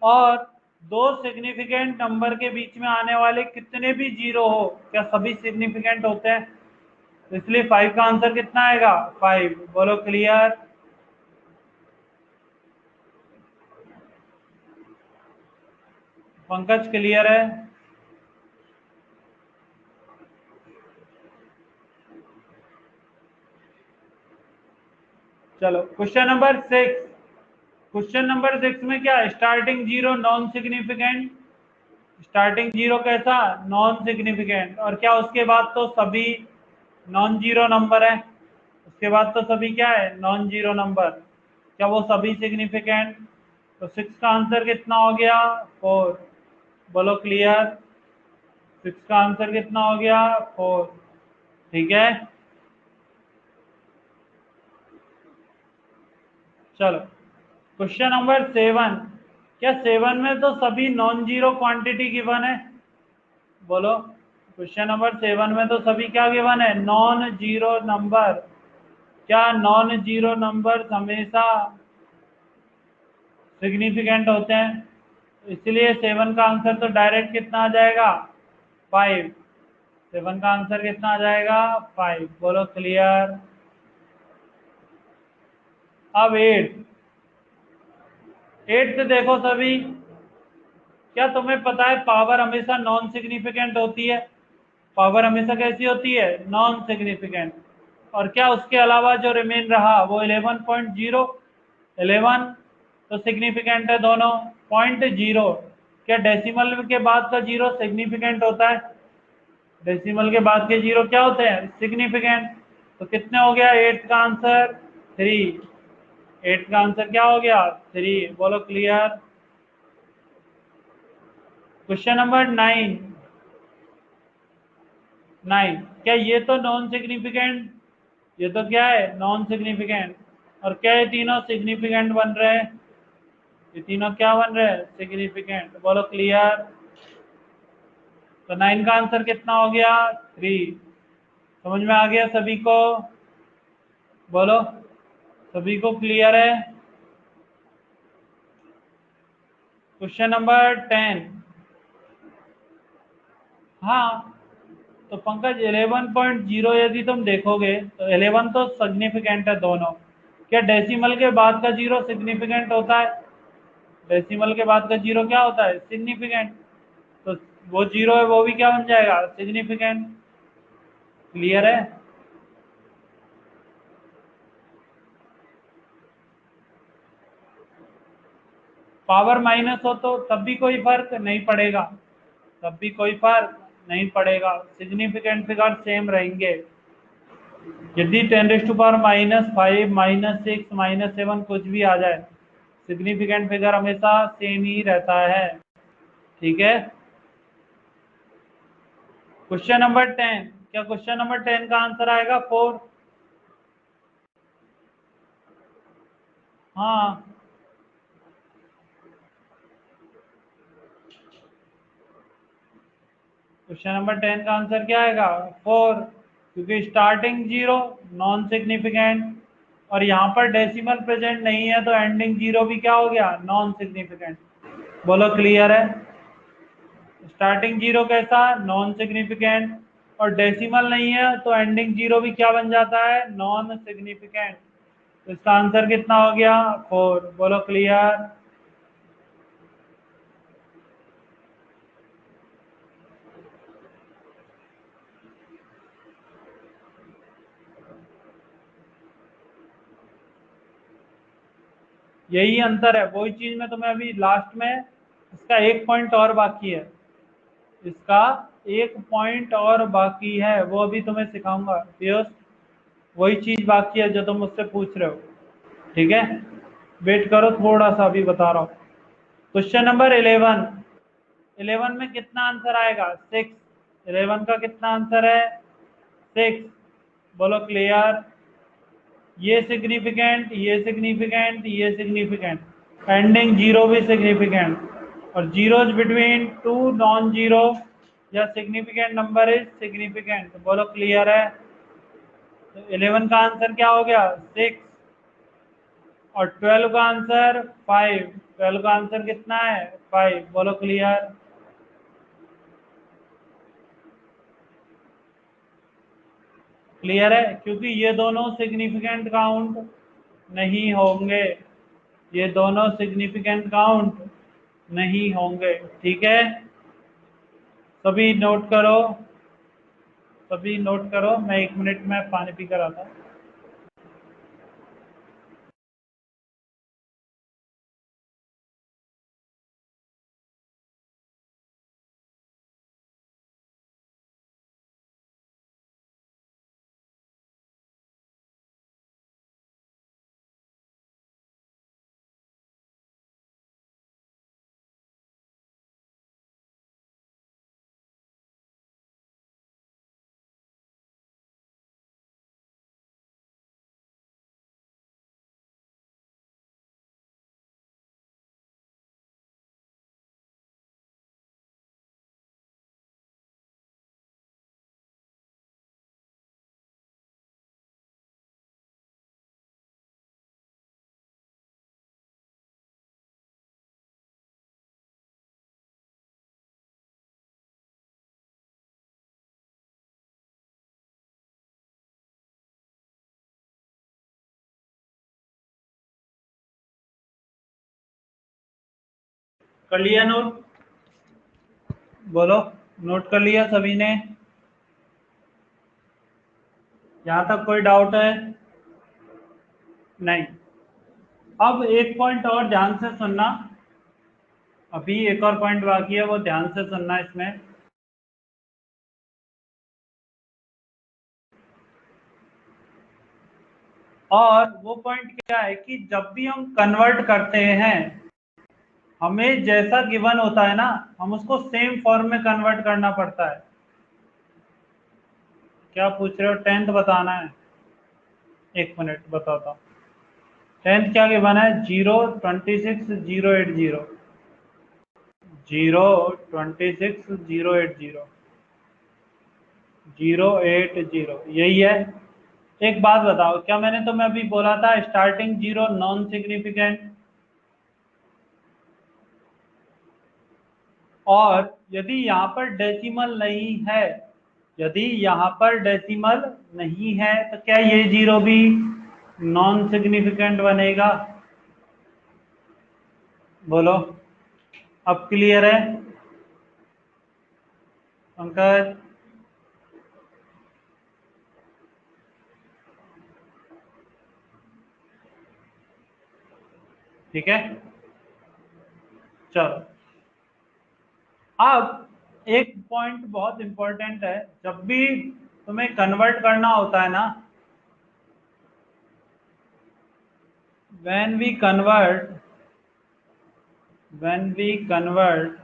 और दो सिग्निफिकेंट नंबर के बीच में आने वाले कितने भी 0 हो क्या सभी सिग्निफिकेंट होते हैं। इसलिए 5 का आंसर कितना आएगा, 5। बोलो क्लियर, पंकज क्लियर है। चलो क्वेश्चन नंबर 6, क्वेश्चन नंबर 6 में क्या, स्टार्टिंग 0 नॉन सिग्निफिकेंट, स्टार्टिंग 0 कैसा, नॉन सिग्निफिकेंट, और क्या उसके बाद तो सभी नॉन जीरो नंबर है, उसके बाद तो सभी क्या है, नॉन जीरो नंबर, क्या वो सभी सिग्निफिकेंट। तो 6 का आंसर कितना हो गया, 4। बोलो क्लियर, 6 का आंसर कितना हो गया, 4। ठीक है, चलो क्वेश्चन नंबर 7, क्या 7 में तो सभी नॉन जीरो क्वांटिटी गिवन है। बोलो, क्वेश्चन नंबर 7 में तो सभी क्या गिवन है, नॉन जीरो नंबर। क्या नॉन जीरो नंबर हमेशा सिग्निफिकेंट होते हैं, इसलिए 7 का आंसर तो डायरेक्ट कितना आ जाएगा, 5। 7 का आंसर कितना आ जाएगा, 5। बोलो क्लियर। अब 8, 8 से देखो सभी, क्या तुम्हें पता है पावर हमेशा नॉन सिग्निफिकेंट होती है, पावर हमेशा कैसी होती है, नॉन सिग्निफिकेंट। और क्या उसके अलावा जो रिमेन रहा वो 11.0, 11 तो सिग्निफिकेंट है दोनों, 0.0, क्या डेसिमल के बाद का 0 सिग्निफिकेंट होता है, डेसिमल के बाद के 0 क्या होते हैं, सिग्निफिकेंट। तो कितने हो गया, 8 का आंसर 3, 8 का आंसर क्या हो गया, 3। बोलो क्लियर। क्वेश्चन नंबर 9, 9, क्या ये तो नॉन सिग्निफिकेंट, ये तो क्या है, नॉन सिग्निफिकेंट, और क्या ये तीनों सिग्निफिकेंट बन रहे हैं, ये तीनों क्या बन रहे हैं, सिग्निफिकेंट। बोलो क्लियर। तो 9 का आंसर कितना हो गया, 3। समझ में आ गया सभी को। बोलो, सभी को क्लियर है। क्वेश्चन नंबर 10, हाँ, तो पंकज 11.0 यदि तुम देखोगे तो 11 तो सिग्निफिकेंट है दोनों, क्या डेसिमल के बाद का 0 सिग्निफिकेंट होता है, डेसिमल के बाद का 0 क्या होता है, सिग्निफिकेंट। तो वो 0 है वो भी क्या बन जाएगा, सिग्निफिकेंट। क्लियर है। पावर माइनस हो तो तब भी कोई फर्क नहीं पड़ेगा, तब भी कोई फर्क नहीं पड़ेगा, सिग्निफिकेंट फिगर सेम रहेंगे। यदि 10 -5 -6 -7 कुछ भी आ जाए, सिग्निफिकेंट फिगर हमेशा सेम ही रहता है। ठीक है, क्वेश्चन नंबर 10, क्या क्वेश्चन नंबर 10 का आंसर आएगा 4? हाँ, क्वेश्चन नंबर 10 का आंसर क्या आएगा 4, क्योंकि स्टार्टिंग 0 नॉन सिग्निफिकेंट, और यहाँ पर डेसिमल प्रेजेंट नहीं है तो एंडिंग 0 भी क्या हो गया, नॉन सिग्निफिकेंट। बोलो क्लियर है? स्टार्टिंग 0 कैसा, नॉन सिग्निफिकेंट, और डेसिमल नहीं है तो एंडिंग 0 भी क्या बन जाता है, नॉन सिग्निफिकेंट। तो इसका आंसर कितना हो गया 4। बोलो क्लियर? यही अंतर है, वही चीज मैं तुम्हें अभी लास्ट में, इसका एक पॉइंट और बाकी है, इसका एक पॉइंट और बाकी है, वो अभी तुम्हें सिखाऊंगा पीयूष। वही चीज बाकी है जो तुम मुझसे पूछ रहे हो, ठीक है? वेट करो थोड़ा सा, अभी बता रहा हूँ। क्वेश्चन नंबर 11, 11 में कितना आंसर आएगा 6। 11 का कितना आंसर है 6। बोलो क्लियर? ये सिग्निफिकेंट, ये सिग्निफिकेंट, ये सिग्निफिकेंट, एंडिंग 0 भी सिग्निफिकेंट, और zeros between two non zero या सिग्निफिकेंट नंबर इज सिग्निफिकेंट। बोलो क्लियर है? तो 11 का आंसर क्या हो गया 6, और 12 का आंसर 5। 12 का आंसर कितना है 5। बोलो क्लियर? क्लियर है? क्योंकि ये दोनों सिग्निफिकेंट काउंट नहीं होंगे, ये दोनों सिग्निफिकेंट काउंट नहीं होंगे, ठीक है? सभी नोट करो, सभी नोट करो। मैं 1 मिनट में पानी पी कर आता हूँ। कर लिया नोट? बोलो, नोट कर लिया सभी ने? यहाँ तक कोई डाउट है? नहीं। अब एक पॉइंट और ध्यान से सुनना, अभी एक और पॉइंट बाकी है, वो ध्यान से सुनना इसमें। और वो पॉइंट क्या है कि जब भी हम कन्वर्ट करते हैं, हमें जैसा गिवन होता है ना, हम उसको सेम फॉर्म में कन्वर्ट करना पड़ता है। क्या पूछ रहे हो? 10th बताना है? 1 मिनट बताता हूँ। 10th क्या गिवन है, 0, 26, 0, 8, 0। 0, 26, 0, 8, 0, 0, 8, 0, यही है। एक बात बताओ, क्या मैंने तुम्हें अभी बोला था स्टार्टिंग 0 नॉन सिग्निफिकेंट, और यदि यहाँ पर डेसिमल नहीं है, यदि यहाँ पर डेसिमल नहीं है तो क्या ये 0 भी नॉन सिग्निफिकेंट बनेगा? बोलो, अब क्लियर है पंकज? ठीक है, चलो। अब एक पॉइंट बहुत इंपॉर्टेंट है, जब भी तुम्हें कन्वर्ट करना होता है ना, when we convert, when we convert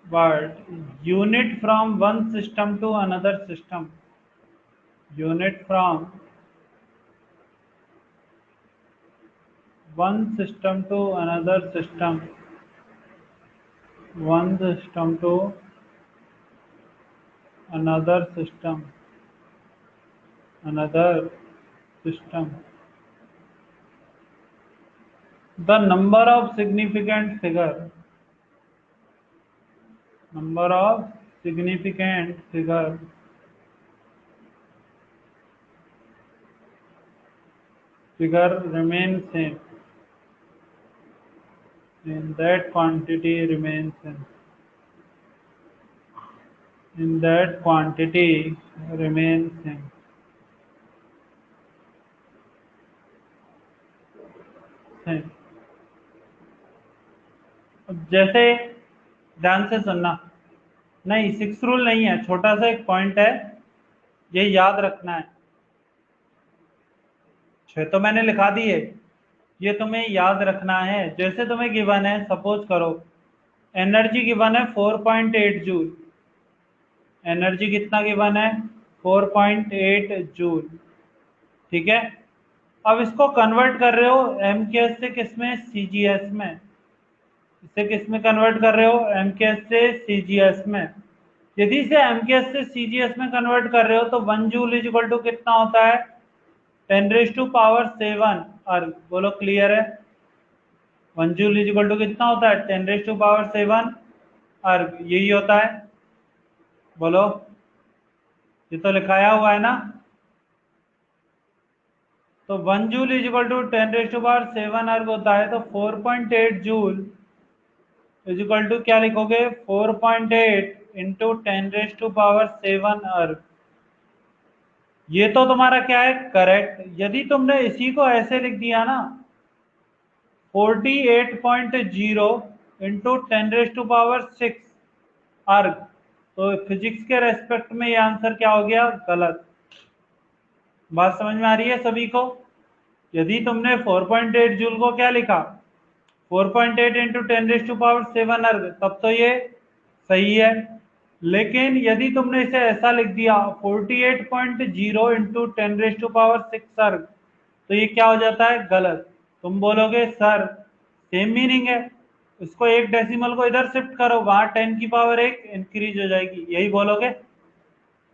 but unit from one system to another system, unit from one system to another system, one system to another system, another system. The number of significant figure, number of significant figure remains same, in that quantity remains same, in that quantity remains same, same. अब जैसे ध्यान से सुनना, नहीं six rule नहीं है, छोटा सा एक पॉइंट है, ये याद रखना है। छह तो मैंने लिखा दी है, ये तुम्हें याद रखना है। जैसे तुम्हें गिवन है, सपोज करो एनर्जी गिवन है 4.8 जूल, एनर्जी कितना गिवन है 4.8 जूल, ठीक है। अब इसको कन्वर्ट कर रहे हो एमकेएस से किसमें, सीजीएस में, इसे किस में कन्वर्ट कर रहे हो, एमकेएस से सीजीएस में। यदि इसे एमकेएस से सीजीएस में कन्वर्ट कर रहे हो तो 1 जूल इज इक्वल टू कितना होता है, 10⁻⁷ अर्ग। बोलो क्लियर है, 1 जूल इज इक्वल टू कितना होता है, 10⁻⁷ अर्ग, यही होता है। बोलो, ये तो लिखाया हुआ है ना। तो 1 जूल इज इक्वल टू 10⁻⁷ अर्ग होता है, तो 4.8 जूल इज इक्वल टू क्या लिखोगे, 4.8 इंटू 10⁻⁷ अर्ग। ये तो तुम्हारा क्या है, करेक्ट। यदि तुमने इसी को ऐसे लिख दिया ना, 48.0 इंटू 10⁻⁶ अर्ग, तो फिजिक्स के रेस्पेक्ट में ये आंसर क्या हो गया, गलत। बात समझ में आ रही है सभी को। यदि तुमने 4.8 जूल को क्या लिखा, 4.8 इंटू 10⁻⁷ अर्ग, तब तो ये सही है। लेकिन यदि तुमने इसे ऐसा लिख दिया 48.0 इंटू 10⁻⁶ अर्ग, तो ये क्या हो जाता है, गलत। तुम बोलोगे सर सेम मीनिंग है, इसको एक डेसिमल को इधर शिफ्ट करो, वहां 10⁻1 इंक्रीज हो जाएगी, यही बोलोगे।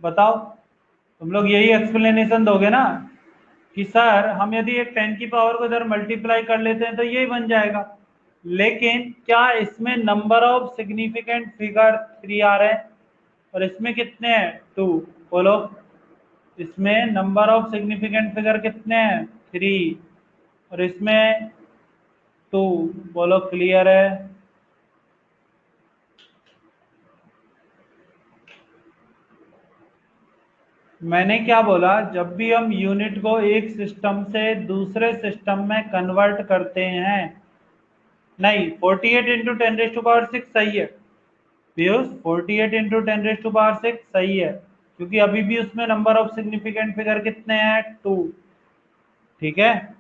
बताओ, तुम लोग यही एक्सप्लेनेशन दोगे ना कि सर हम यदि एक 10 की पावर को इधर मल्टीप्लाई कर लेते हैं तो यही बन जाएगा। लेकिन क्या इसमें नंबर ऑफ सिग्निफिकेंट फिगर 3 आ रहे हैं, और इसमें कितने हैं, 2। बोलो, इसमें नंबर ऑफ सिग्निफिकेंट फिगर कितने हैं, 3, और इसमें 2। बोलो क्लियर है। मैंने क्या बोला, जब भी हम यूनिट को एक सिस्टम से दूसरे सिस्टम में कन्वर्ट करते हैं, नहीं 48 इंटू 10⁻⁶ सही है पीयूष, 48 इंटू 10⁻⁶ सही है, क्योंकि अभी भी उसमें नंबर ऑफ सिग्निफिकेंट फिगर कितने हैं, 2, ठीक है।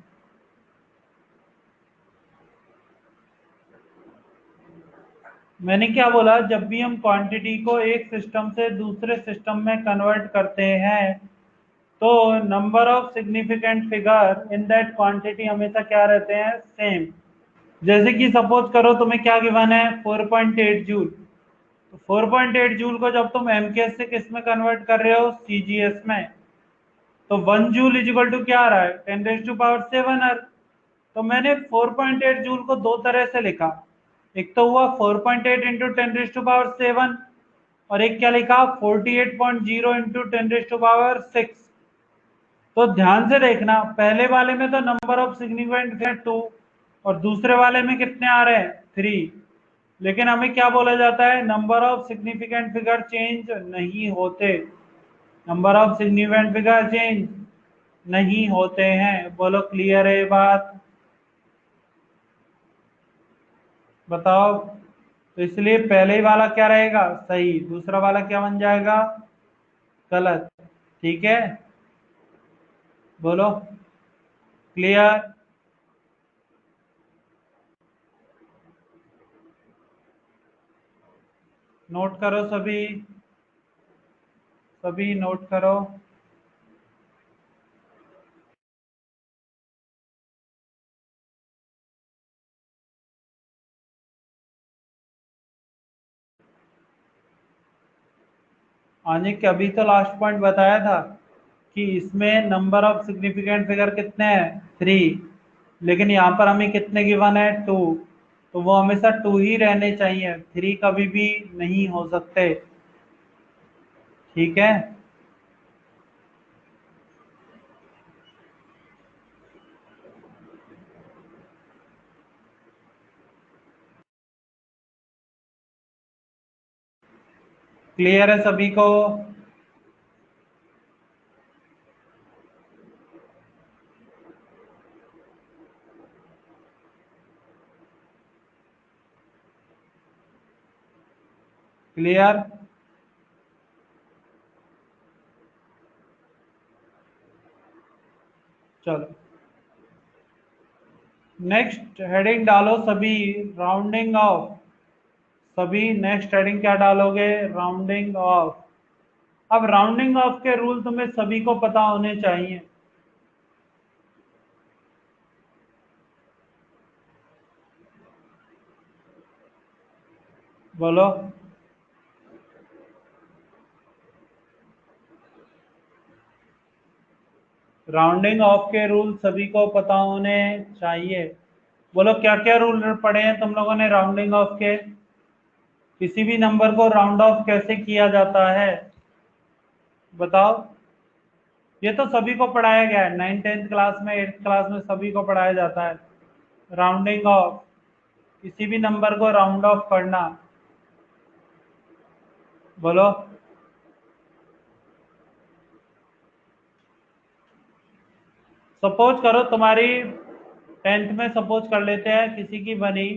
मैंने क्या बोला, जब भी हम क्वांटिटी को एक सिस्टम से दूसरे सिस्टम में कन्वर्ट करते हैं तो number of significant figure in that quantity हमेशा क्या रहते हैं, सेम। जैसे कि सपोज करो तुम्हें क्या गिवन है, 4.8 जूल, तो 4.8 जूल को जब तुम एमकेएस से किस में कन्वर्ट कर रहे हो, सीजीएस में, तो 1 जूल इज इक्वल टू क्या आ रहा है, 10⁻⁷ अर्ग। तो मैंने 4.8 जूल को दो तरह से लिखा, एक तो हुआ 4.8 इंटू 10⁻⁷, और एक क्या लिखा, 48.0 इंटू 10⁻⁶। तो ध्यान से देखना, पहले वाले में तो नंबर ऑफ सिग्निफिकेंट है 2, और दूसरे वाले में कितने आ रहे हैं, 3। लेकिन हमें क्या बोला जाता है, number of significant figure change नहीं होते, number of significant figure change नहीं होते हैं। बोलो क्लियर है ये बात, बताओ। तो इसलिए पहले ही वाला क्या रहेगा, सही, दूसरा वाला क्या बन जाएगा, गलत, ठीक है। बोलो क्लियर। नोट करो सभी, सभी नोट करो। आने के अभी तो लास्ट पॉइंट बताया था कि इसमें नंबर ऑफ सिग्निफिकेंट फिगर कितने हैं, 3, लेकिन यहाँ पर हमें कितने गिवन है, 2, तो वो हमेशा 2 ही रहने चाहिए, 3 कभी भी नहीं हो सकते। ठीक है, क्लियर है सभी को? क्लियर? चलो नेक्स्ट हेडिंग डालो सभी, राउंडिंग ऑफ। सभी नेक्स्ट हेडिंग क्या डालोगे, राउंडिंग ऑफ। अब राउंडिंग ऑफ के रूल तुम्हें सभी को पता होने चाहिए। बोलो। राउंडिंग ऑफ के रूल सभी को पता होने चाहिए। बोलो क्या क्या रूल पढ़े हैं तुम लोगों ने राउंडिंग ऑफ के? किसी भी नंबर को राउंड ऑफ कैसे किया जाता है, बताओ। ये तो सभी को पढ़ाया गया है, 9th 10th क्लास में, 8th क्लास में सभी को पढ़ाया जाता है राउंडिंग ऑफ, किसी भी नंबर को राउंड ऑफ करना। बोलो। सपोज करो तुम्हारी 10th में, सपोज कर लेते हैं किसी की बनी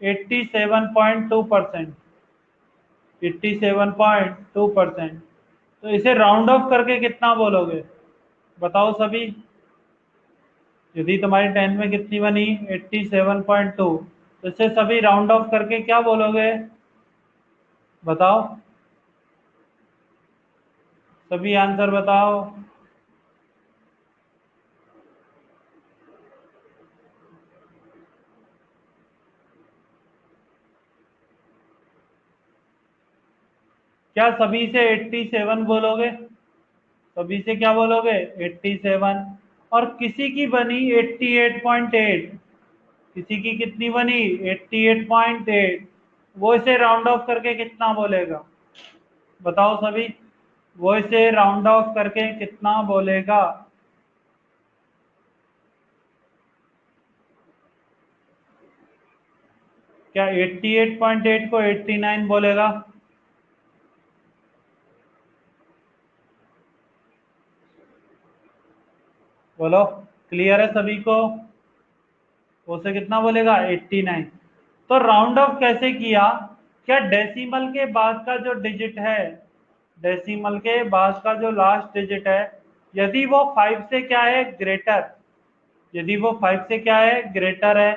87.2%, 87.2%, तो इसे राउंड ऑफ करके कितना बोलोगे, बताओ सभी। यदि तुम्हारी 10th में कितनी बनी 87.2, तो इसे सभी राउंड ऑफ करके क्या बोलोगे, बताओ। सभी आंसर बताओ। क्या सभी से 87 बोलोगे, सभी से क्या बोलोगे, 87। और किसी की बनी 88.8, किसी की कितनी बनी 88.8, वो इसे राउंड ऑफ करके कितना बोलेगा, बताओ सभी। वो इसे राउंड ऑफ करके कितना बोलेगा? क्या 88.8 को 89 बोलेगा? बोलो। क्लियर है सभी को? उसे कितना बोलेगा, 89। तो राउंड ऑफ कैसे किया? क्या डेसिमल के बाद का जो डिजिट है, डेसिमल के बाद का जो लास्ट डिजिट है, यदि वो 5 से क्या है, ग्रेटर, यदि वो 5 से क्या है, ग्रेटर है,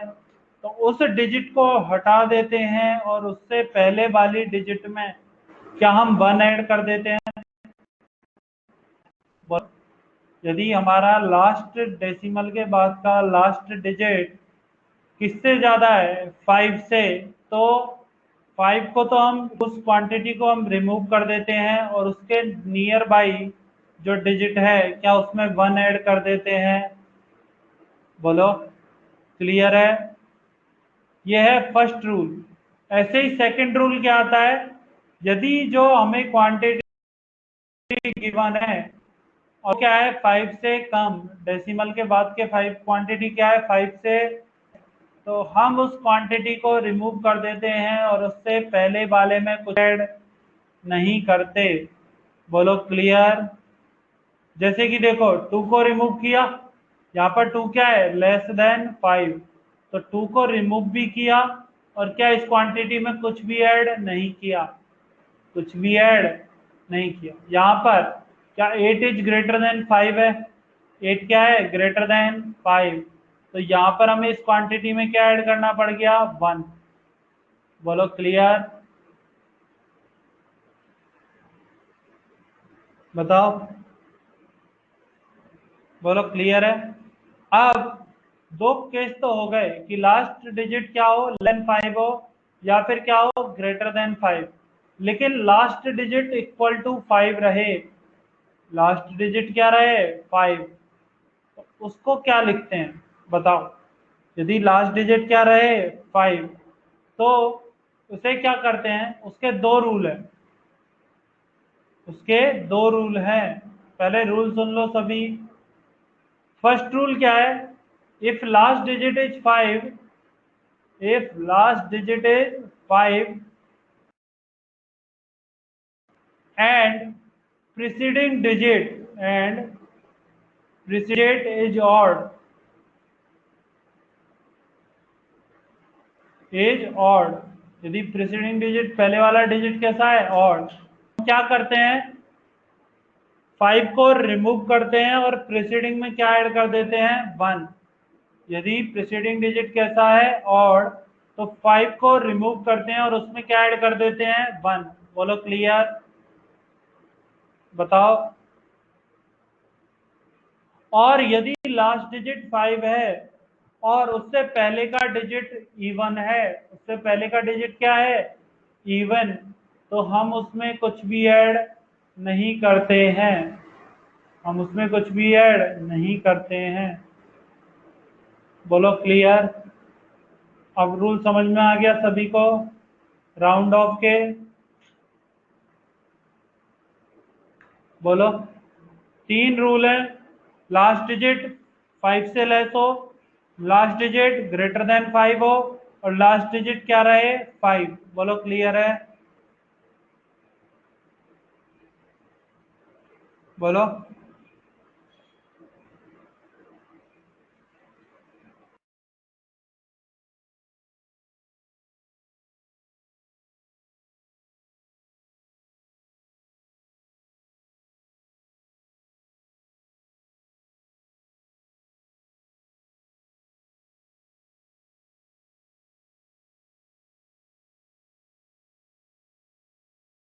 तो उस डिजिट को हटा देते हैं और उससे पहले वाली डिजिट में क्या हम 1 ऐड कर देते हैं। यदि हमारा लास्ट डेसिमल के बाद का लास्ट डिजिट किससे ज्यादा है, 5 से, तो 5 को तो हम, उस क्वांटिटी को हम रिमूव कर देते हैं और उसके नियर बाई जो डिजिट है क्या उसमें 1 ऐड कर देते हैं। बोलो। क्लियर है? ये है फर्स्ट रूल। ऐसे ही सेकंड रूल क्या आता है, यदि जो हमें क्वांटिटी गिवन है और क्या है 5 से कम, डेसिमल के बाद के 5 क्वांटिटी क्या है, 5 से, तो हम उस क्वांटिटी को रिमूव कर देते हैं और उससे पहले वाले में कुछ ऐड नहीं करते। बोलो क्लियर? जैसे कि देखो 2 को रिमूव किया, यहाँ पर 2 क्या है, लेस देन 5, तो 2 को रिमूव भी किया और क्या इस क्वांटिटी में कुछ भी ऐड नहीं किया, कुछ भी ऐड नहीं किया। यहाँ पर क्या 8 इज ग्रेटर देन 5 है, 8 क्या है, ग्रेटर देन 5, तो यहाँ पर हमें इस क्वांटिटी में क्या ऐड करना पड़ गया, 1। बोलो क्लियर? बताओ, बोलो क्लियर है। अब दो केस तो हो गए कि लास्ट डिजिट क्या हो, लेन 5 हो, या फिर क्या हो, ग्रेटर देन 5। लेकिन लास्ट डिजिट इक्वल टू 5 रहे, लास्ट डिजिट क्या रहे, 5, तो उसको क्या लिखते हैं बताओ। यदि लास्ट डिजिट क्या रहे, 5, तो उसे क्या करते हैं, उसके दो रूल है, उसके दो रूल हैं। पहले रूल सुन लो सभी। फर्स्ट रूल क्या है, if last digit is 5, if last digit is 5 and preceding digit is odd, यदि प्रीसीडिंग डिजिट पहले वाला डिजिट कैसा है, ऑड, क्या करते हैं, 5 को रिमूव करते हैं और प्रीसीडिंग में क्या ऐड कर देते हैं, 1। यदि प्रीसीडिंग डिजिट कैसा है, ऑड, तो 5 को रिमूव करते हैं और उसमें क्या ऐड कर देते हैं, 1। बोलो क्लियर, बताओ। और यदि लास्ट डिजिट 5 है और उससे पहले का डिजिट इवन है, उससे पहले का डिजिट क्या है, इवन, तो हम उसमें कुछ भी ऐड नहीं करते हैं, हम उसमें कुछ भी ऐड नहीं करते हैं। बोलो क्लियर। अब रूल समझ में आ गया सभी को राउंड ऑफ के। बोलो, तीन रूल है, लास्ट डिजिट 5 से लेस हो, लास्ट डिजिट ग्रेटर देन 5 हो, और लास्ट डिजिट क्या रहे, 5। बोलो क्लियर है, बोलो।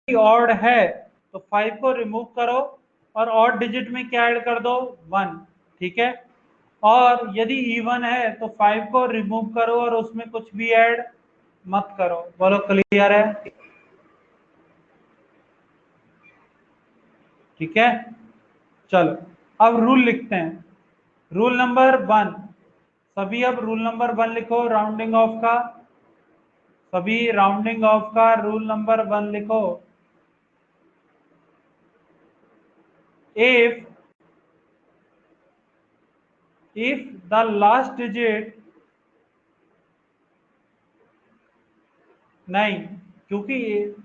ऑड है तो 5 को रिमूव करो और ऑड डिजिट में क्या ऐड कर दो, 1, ठीक है। और यदि इवन है तो 5 को रिमूव करो और उसमें कुछ भी ऐड मत करो। बोलो क्लियर है, ठीक है। चलो अब रूल लिखते हैं। रूल नंबर 1, सभी अब रूल नंबर 1 लिखो राउंडिंग ऑफ का, सभी राउंडिंग ऑफ का रूल नंबर 1 लिखो। if if the last digit, नहीं, क्योंकि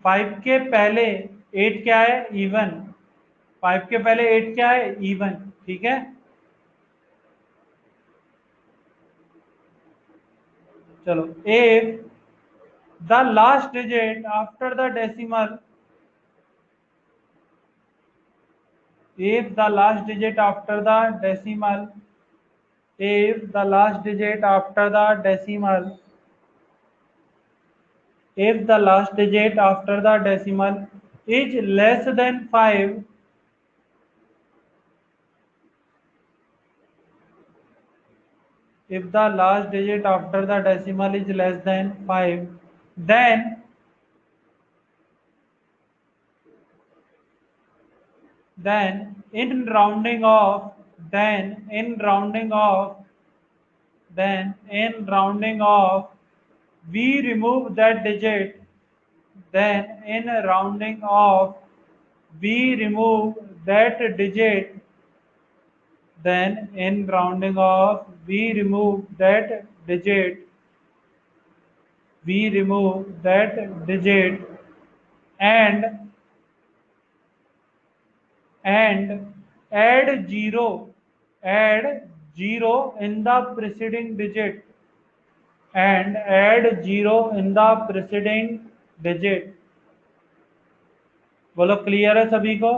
5 के पहले 8 क्या है, इवन, 5 के पहले 8 क्या है, इवन, ठीक है। चलो, if the last digit after the decimal, if the last digit after the decimal, if the last digit after the decimal, if the last digit after the decimal is less than 5, if the last digit after the decimal is less than 5, then in rounding off, then in rounding off, then in rounding off, we remove that digit, then in rounding off, we remove that digit, then in rounding off, we remove that digit, we remove that digit, and and add 0, add 0 in the preceding digit, and add 0 in the preceding digit। बोलो clear है सभी को।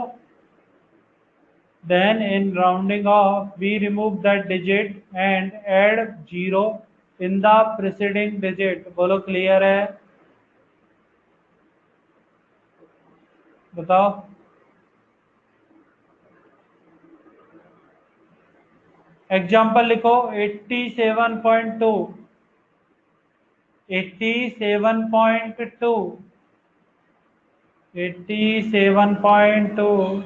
Then in rounding off we remove that digit and add 0 in the preceding digit। बोलो clear है, बताओ। Example लिखो 87.2, 87.2, 87.2।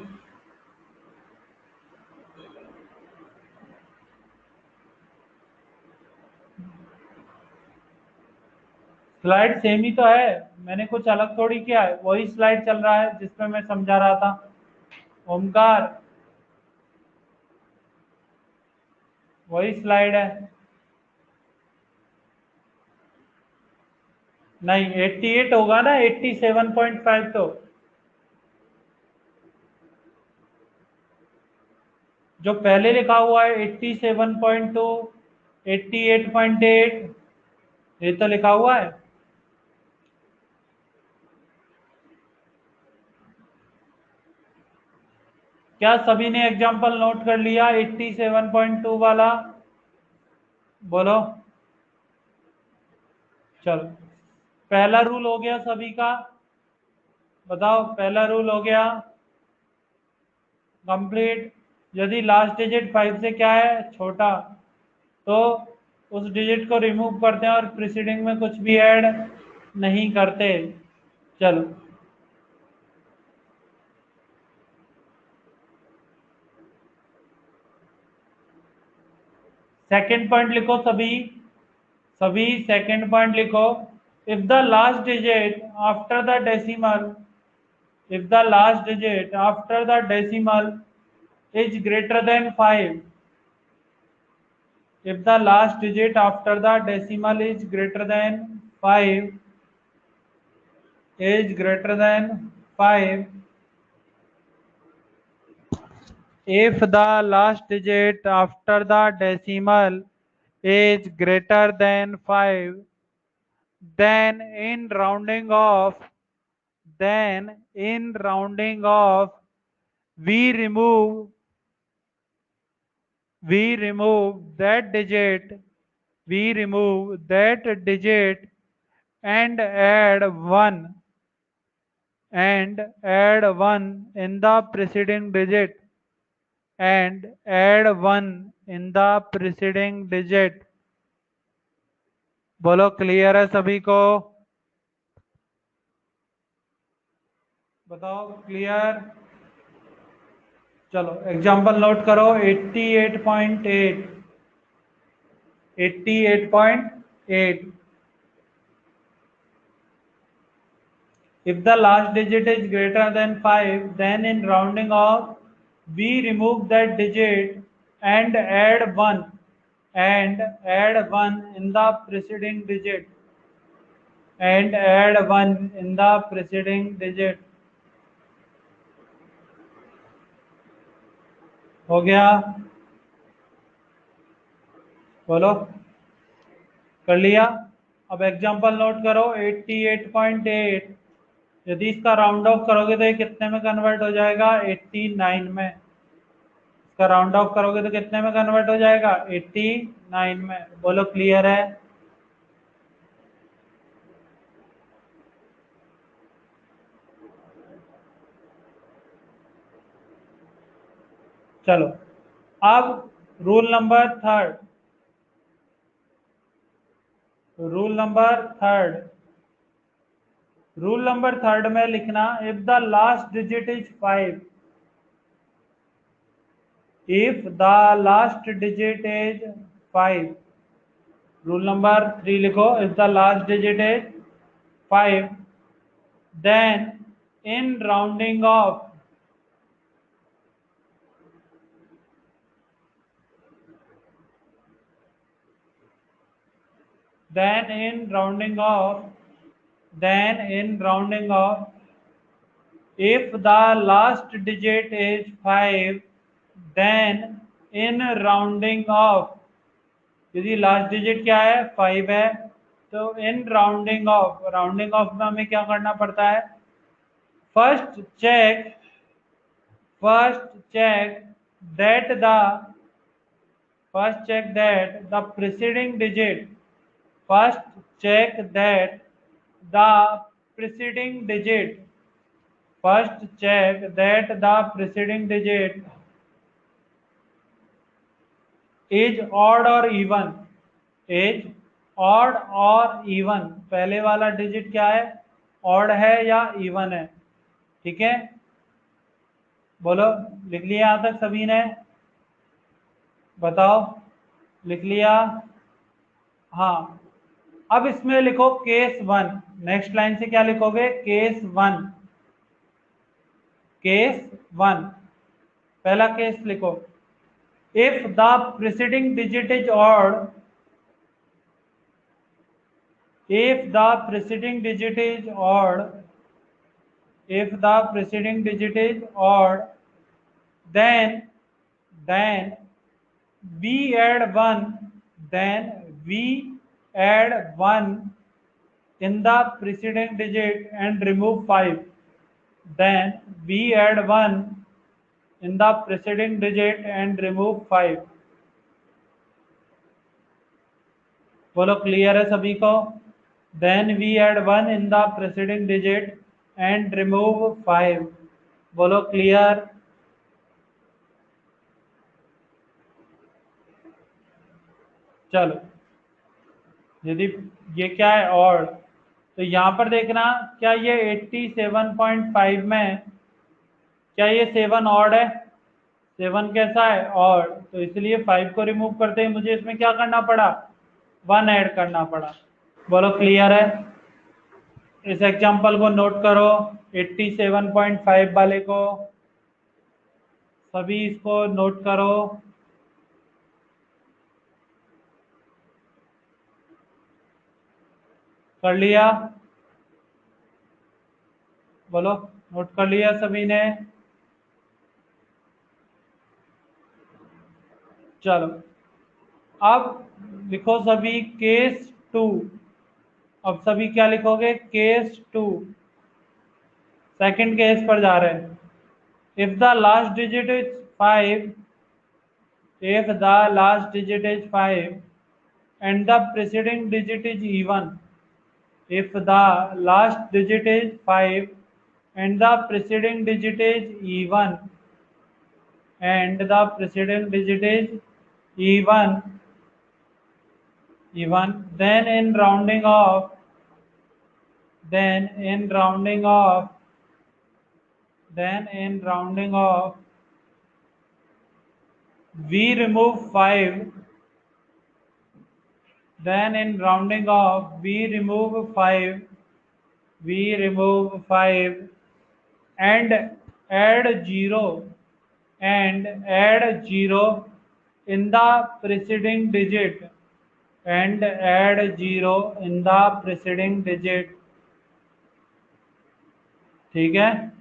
Slide same ही तो है, मैंने कुछ अलग थोड़ी किया है, वही स्लाइड चल रहा है जिसमें मैं समझा रहा था। ओमकार, वही स्लाइड है। नहीं 88 होगा ना, 87.5 तो जो पहले लिखा हुआ है 87.2, 88.8, ये तो लिखा हुआ है। क्या सभी ने एग्जाम्पल नोट कर लिया 87.2 वाला? बोलो। चलो, पहला रूल हो गया सभी का, बताओ पहला रूल हो गया कंप्लीट। यदि लास्ट डिजिट 5 से क्या है, छोटा, तो उस डिजिट को रिमूव करते हैं और प्रीसीडिंग में कुछ भी ऐड नहीं करते। चलो, सेकंड पॉइंट लिखो सभी, सभी सेकंड पॉइंट लिखो। If the last digit after the decimal, if the last digit after the decimal is greater than 5, if the last digit after the decimal is greater than 5, is greater than 5, if the last digit after the decimal is greater than 5, then in rounding off, then in rounding off we remove, we remove that digit, we remove that digit and add 1, and add 1 in the preceding digit, and add 1 in the preceding digit। बोलो clear है सभी को? बताओ clear? चलो example note करो 88.8, 88.8। If the last digit is greater than 5, then in rounding off, we remove that digit and add 1, and add 1 in the preceding digit, and add 1 in the preceding digit। हो गया? बोलो, कर लिया? अब example note करो 88.8। यदि इसका round of करोगे तो ये कितने में कन्वर्ट हो जाएगा? 89 में। इसका राउंड ऑफ करोगे तो कितने में कन्वर्ट हो जाएगा? 89 में। बोलो क्लियर है? चलो, अब rule number third, rule number third, rule number third में लिखना if the last digit is 5, if the last digit is 5। Rule number 3 लिखो, if the last digit is 5, then in rounding off, then in rounding off, then in rounding off, if the last digit is 5, then in rounding off, यदि last digit क्या है? 5 है, तो in rounding off, rounding off में हमें क्या करना पड़ता है? First check, first check that the, first check that the preceding digit, first check that the preceding digit, first check that the preceding digit is odd और even, is odd और even, पहले वाला डिजिट क्या है, odd है या even है, ठीक है, बोलो, लिख लिया यहां तक सभी ने, बताओ, लिख लिया, हाँ। अब इसमें लिखो केस वन, नेक्स्ट लाइन से क्या लिखोगे, केस वन, केस वन, पहला केस लिखो, if the preceding digit is odd, if the preceding digit is odd, if the preceding digit is odd, then we add 1, then we add 1 in the preceding digit and remove 5, then we add 1 in the preceding digit and remove 5, बोलो clear है सभी को, then we add 1 in the preceding digit and remove 5, बोलो clear, चलो, यदि ये क्या है और, तो यहाँ पर देखना क्या ये 87.5 में क्या ये 7 ऑड है, 7 कैसा है और, तो इसलिए 5 को रिमूव करते ही मुझे इसमें क्या करना पड़ा, 1 ऐड करना पड़ा, बोलो क्लियर है। इस एग्जांपल को नोट करो, 87.5 वाले को, सभी इसको नोट करो, कर लिया, बोलो नोट कर लिया सभी ने, चलो अब लिखो सभी केस टू, अब सभी क्या लिखोगे, केस टू, सेकंड केस पर जा रहे हैं, if the last digit is 5, if the last digit is 5 and the preceding digit is even, if the last digit is 5 and the preceding digit is even, and the preceding digit is even, then in rounding off, then in rounding off, then in rounding off, we remove 5, then in rounding off we remove 5, we remove 5 and add 0, and add 0 in the preceding digit, and add 0 in the preceding digit, ठीक है,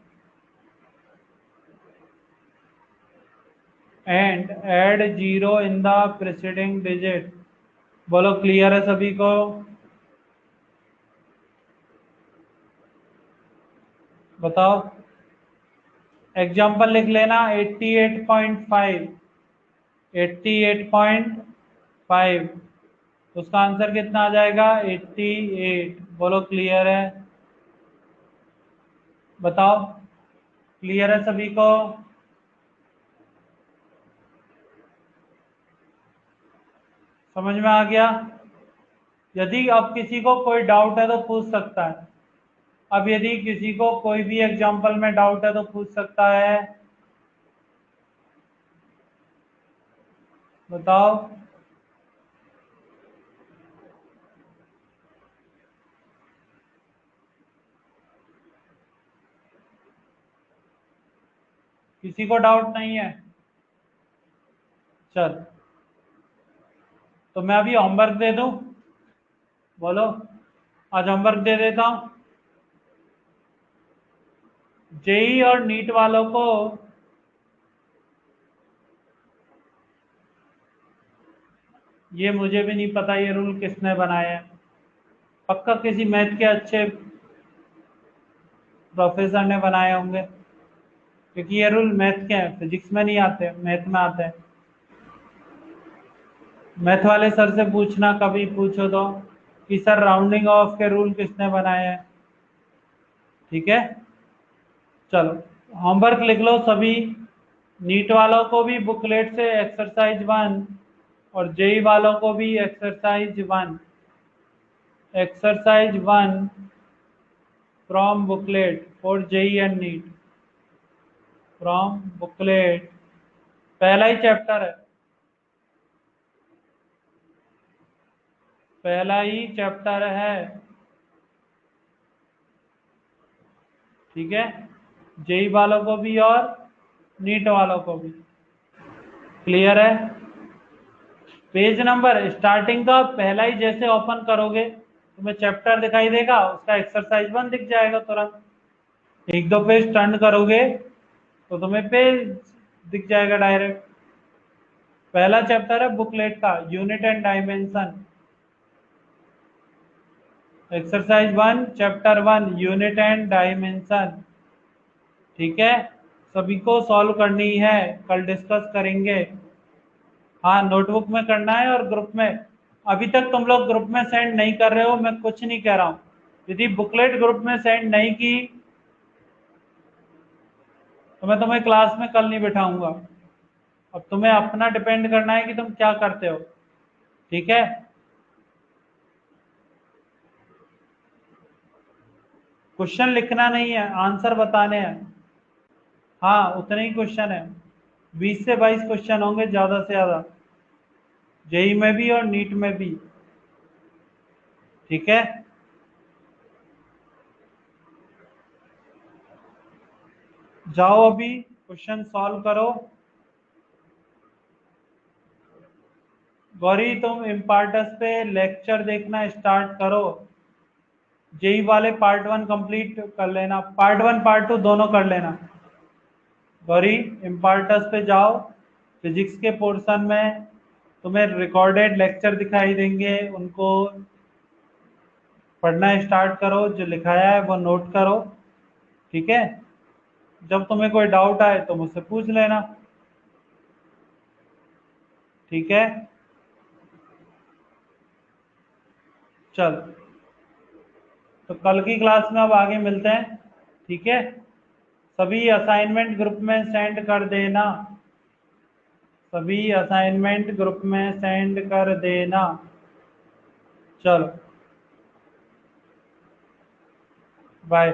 and add 0 in the preceding digit, बोलो clear है सभी को, बताओ, example लिख लेना, 88.5, 88.5, उसका आंसर कितना आ जाएगा, 88, बोलो क्लियर है, बताओ, क्लियर है सभी को, समझ में आ गया। यदि अब किसी को कोई डाउट है तो पूछ सकता है, अब यदि किसी को कोई भी एग्जाम्पल में डाउट है तो पूछ सकता है, बताओ, किसी को डाउट नहीं है, चल, तो मैं अभी होमवर्क दे दूं, बोलो, आज होमवर्क दे देता हूं, जेई और नीट वालों को ये मुझे भी नहीं पता ये रूल किसने बनाया है, पक्का किसी मैथ के अच्छे प्रोफेसर ने बनाए होंगे, क्योंकि ये रूल मैथ के हैं, फिजिक्स में नहीं आते, मैथ में आते हैं, मैथ वाले सर से पूछना कभी पूछो तो कि सर राउंडिंग ऑफ के रूल किसने बनाए हैं, ठीक है, चलो होमवर्क लिख लो सभी, नीट वालों को भी बुकलेट से एक्सरसाइज 1 और जेई वालों को भी exercise 1 from booklet for JEE and NEET, from booklet, पहला ही चैप्टर है, पहला ही चैप्टर है, ठीक है, जेई वालों को भी और नीट वालों को भी। क्लियर है? पेज नंबर स्टार्टिंग का पहला ही जैसे ओपन करोगे तुम्हें चैप्टर दिखाई देगा, उसका एक्सरसाइज 1 दिख जाएगा तुरंत। एक दो पेज टर्न करोगे तो तुम्हें पेज दिख जाएगा डायरेक्ट। पहला चैप्टर है बुकलेट का, unit and dimension, exercise 1 chapter 1 unit and dimension, ठीक है। सभी को सॉल्व करनी है, कल डिस्कस करेंगे। हाँ, नोटबुक में करना है और ग्रुप में। अभी तक तुम लोग ग्रुप में सेंड नहीं कर रहे हो, मैं कुछ नहीं कह रहा हूँ। यदि बुकलेट ग्रुप में सेंड नहीं की तो मैं तुम्हें क्लास में कल नहीं बिठाऊंगा। अब तुम्हें अपना डिपेंड करना है कि तुम क्या करते हो, ठीक है। क्वेश्चन लिखना नहीं है, आंसर बताने हैं। हाँ, उतने ही क्वेश्चन है, 20 से 22 क्वेश्चन होंगे ज्यादा से ज्यादा, जेई में भी और नीट में भी, ठीक है। जाओ अभी क्वेश्चन सॉल्व करो। गौरी तुम इम्पार्टस पे लेक्चर देखना स्टार्ट करो, जेई वाले पार्ट 1 कंप्लीट कर लेना, पार्ट 1 पार्ट 2 दोनों कर लेना। गौरी इम्पार्टस पे जाओ, फिजिक्स के पोर्शन में तुम्हें रिकॉर्डेड लेक्चर दिखाई देंगे, उनको पढ़ना स्टार्ट करो, जो लिखाया है वो नोट करो, ठीक है। जब तुम्हें कोई डाउट आए तो मुझसे पूछ लेना, ठीक है। चल, तो कल की क्लास में अब आगे मिलते हैं, ठीक है। सभी असाइनमेंट ग्रुप में सेंड कर देना, सभी असाइनमेंट ग्रुप में सेंड कर देना। चलो, बाय।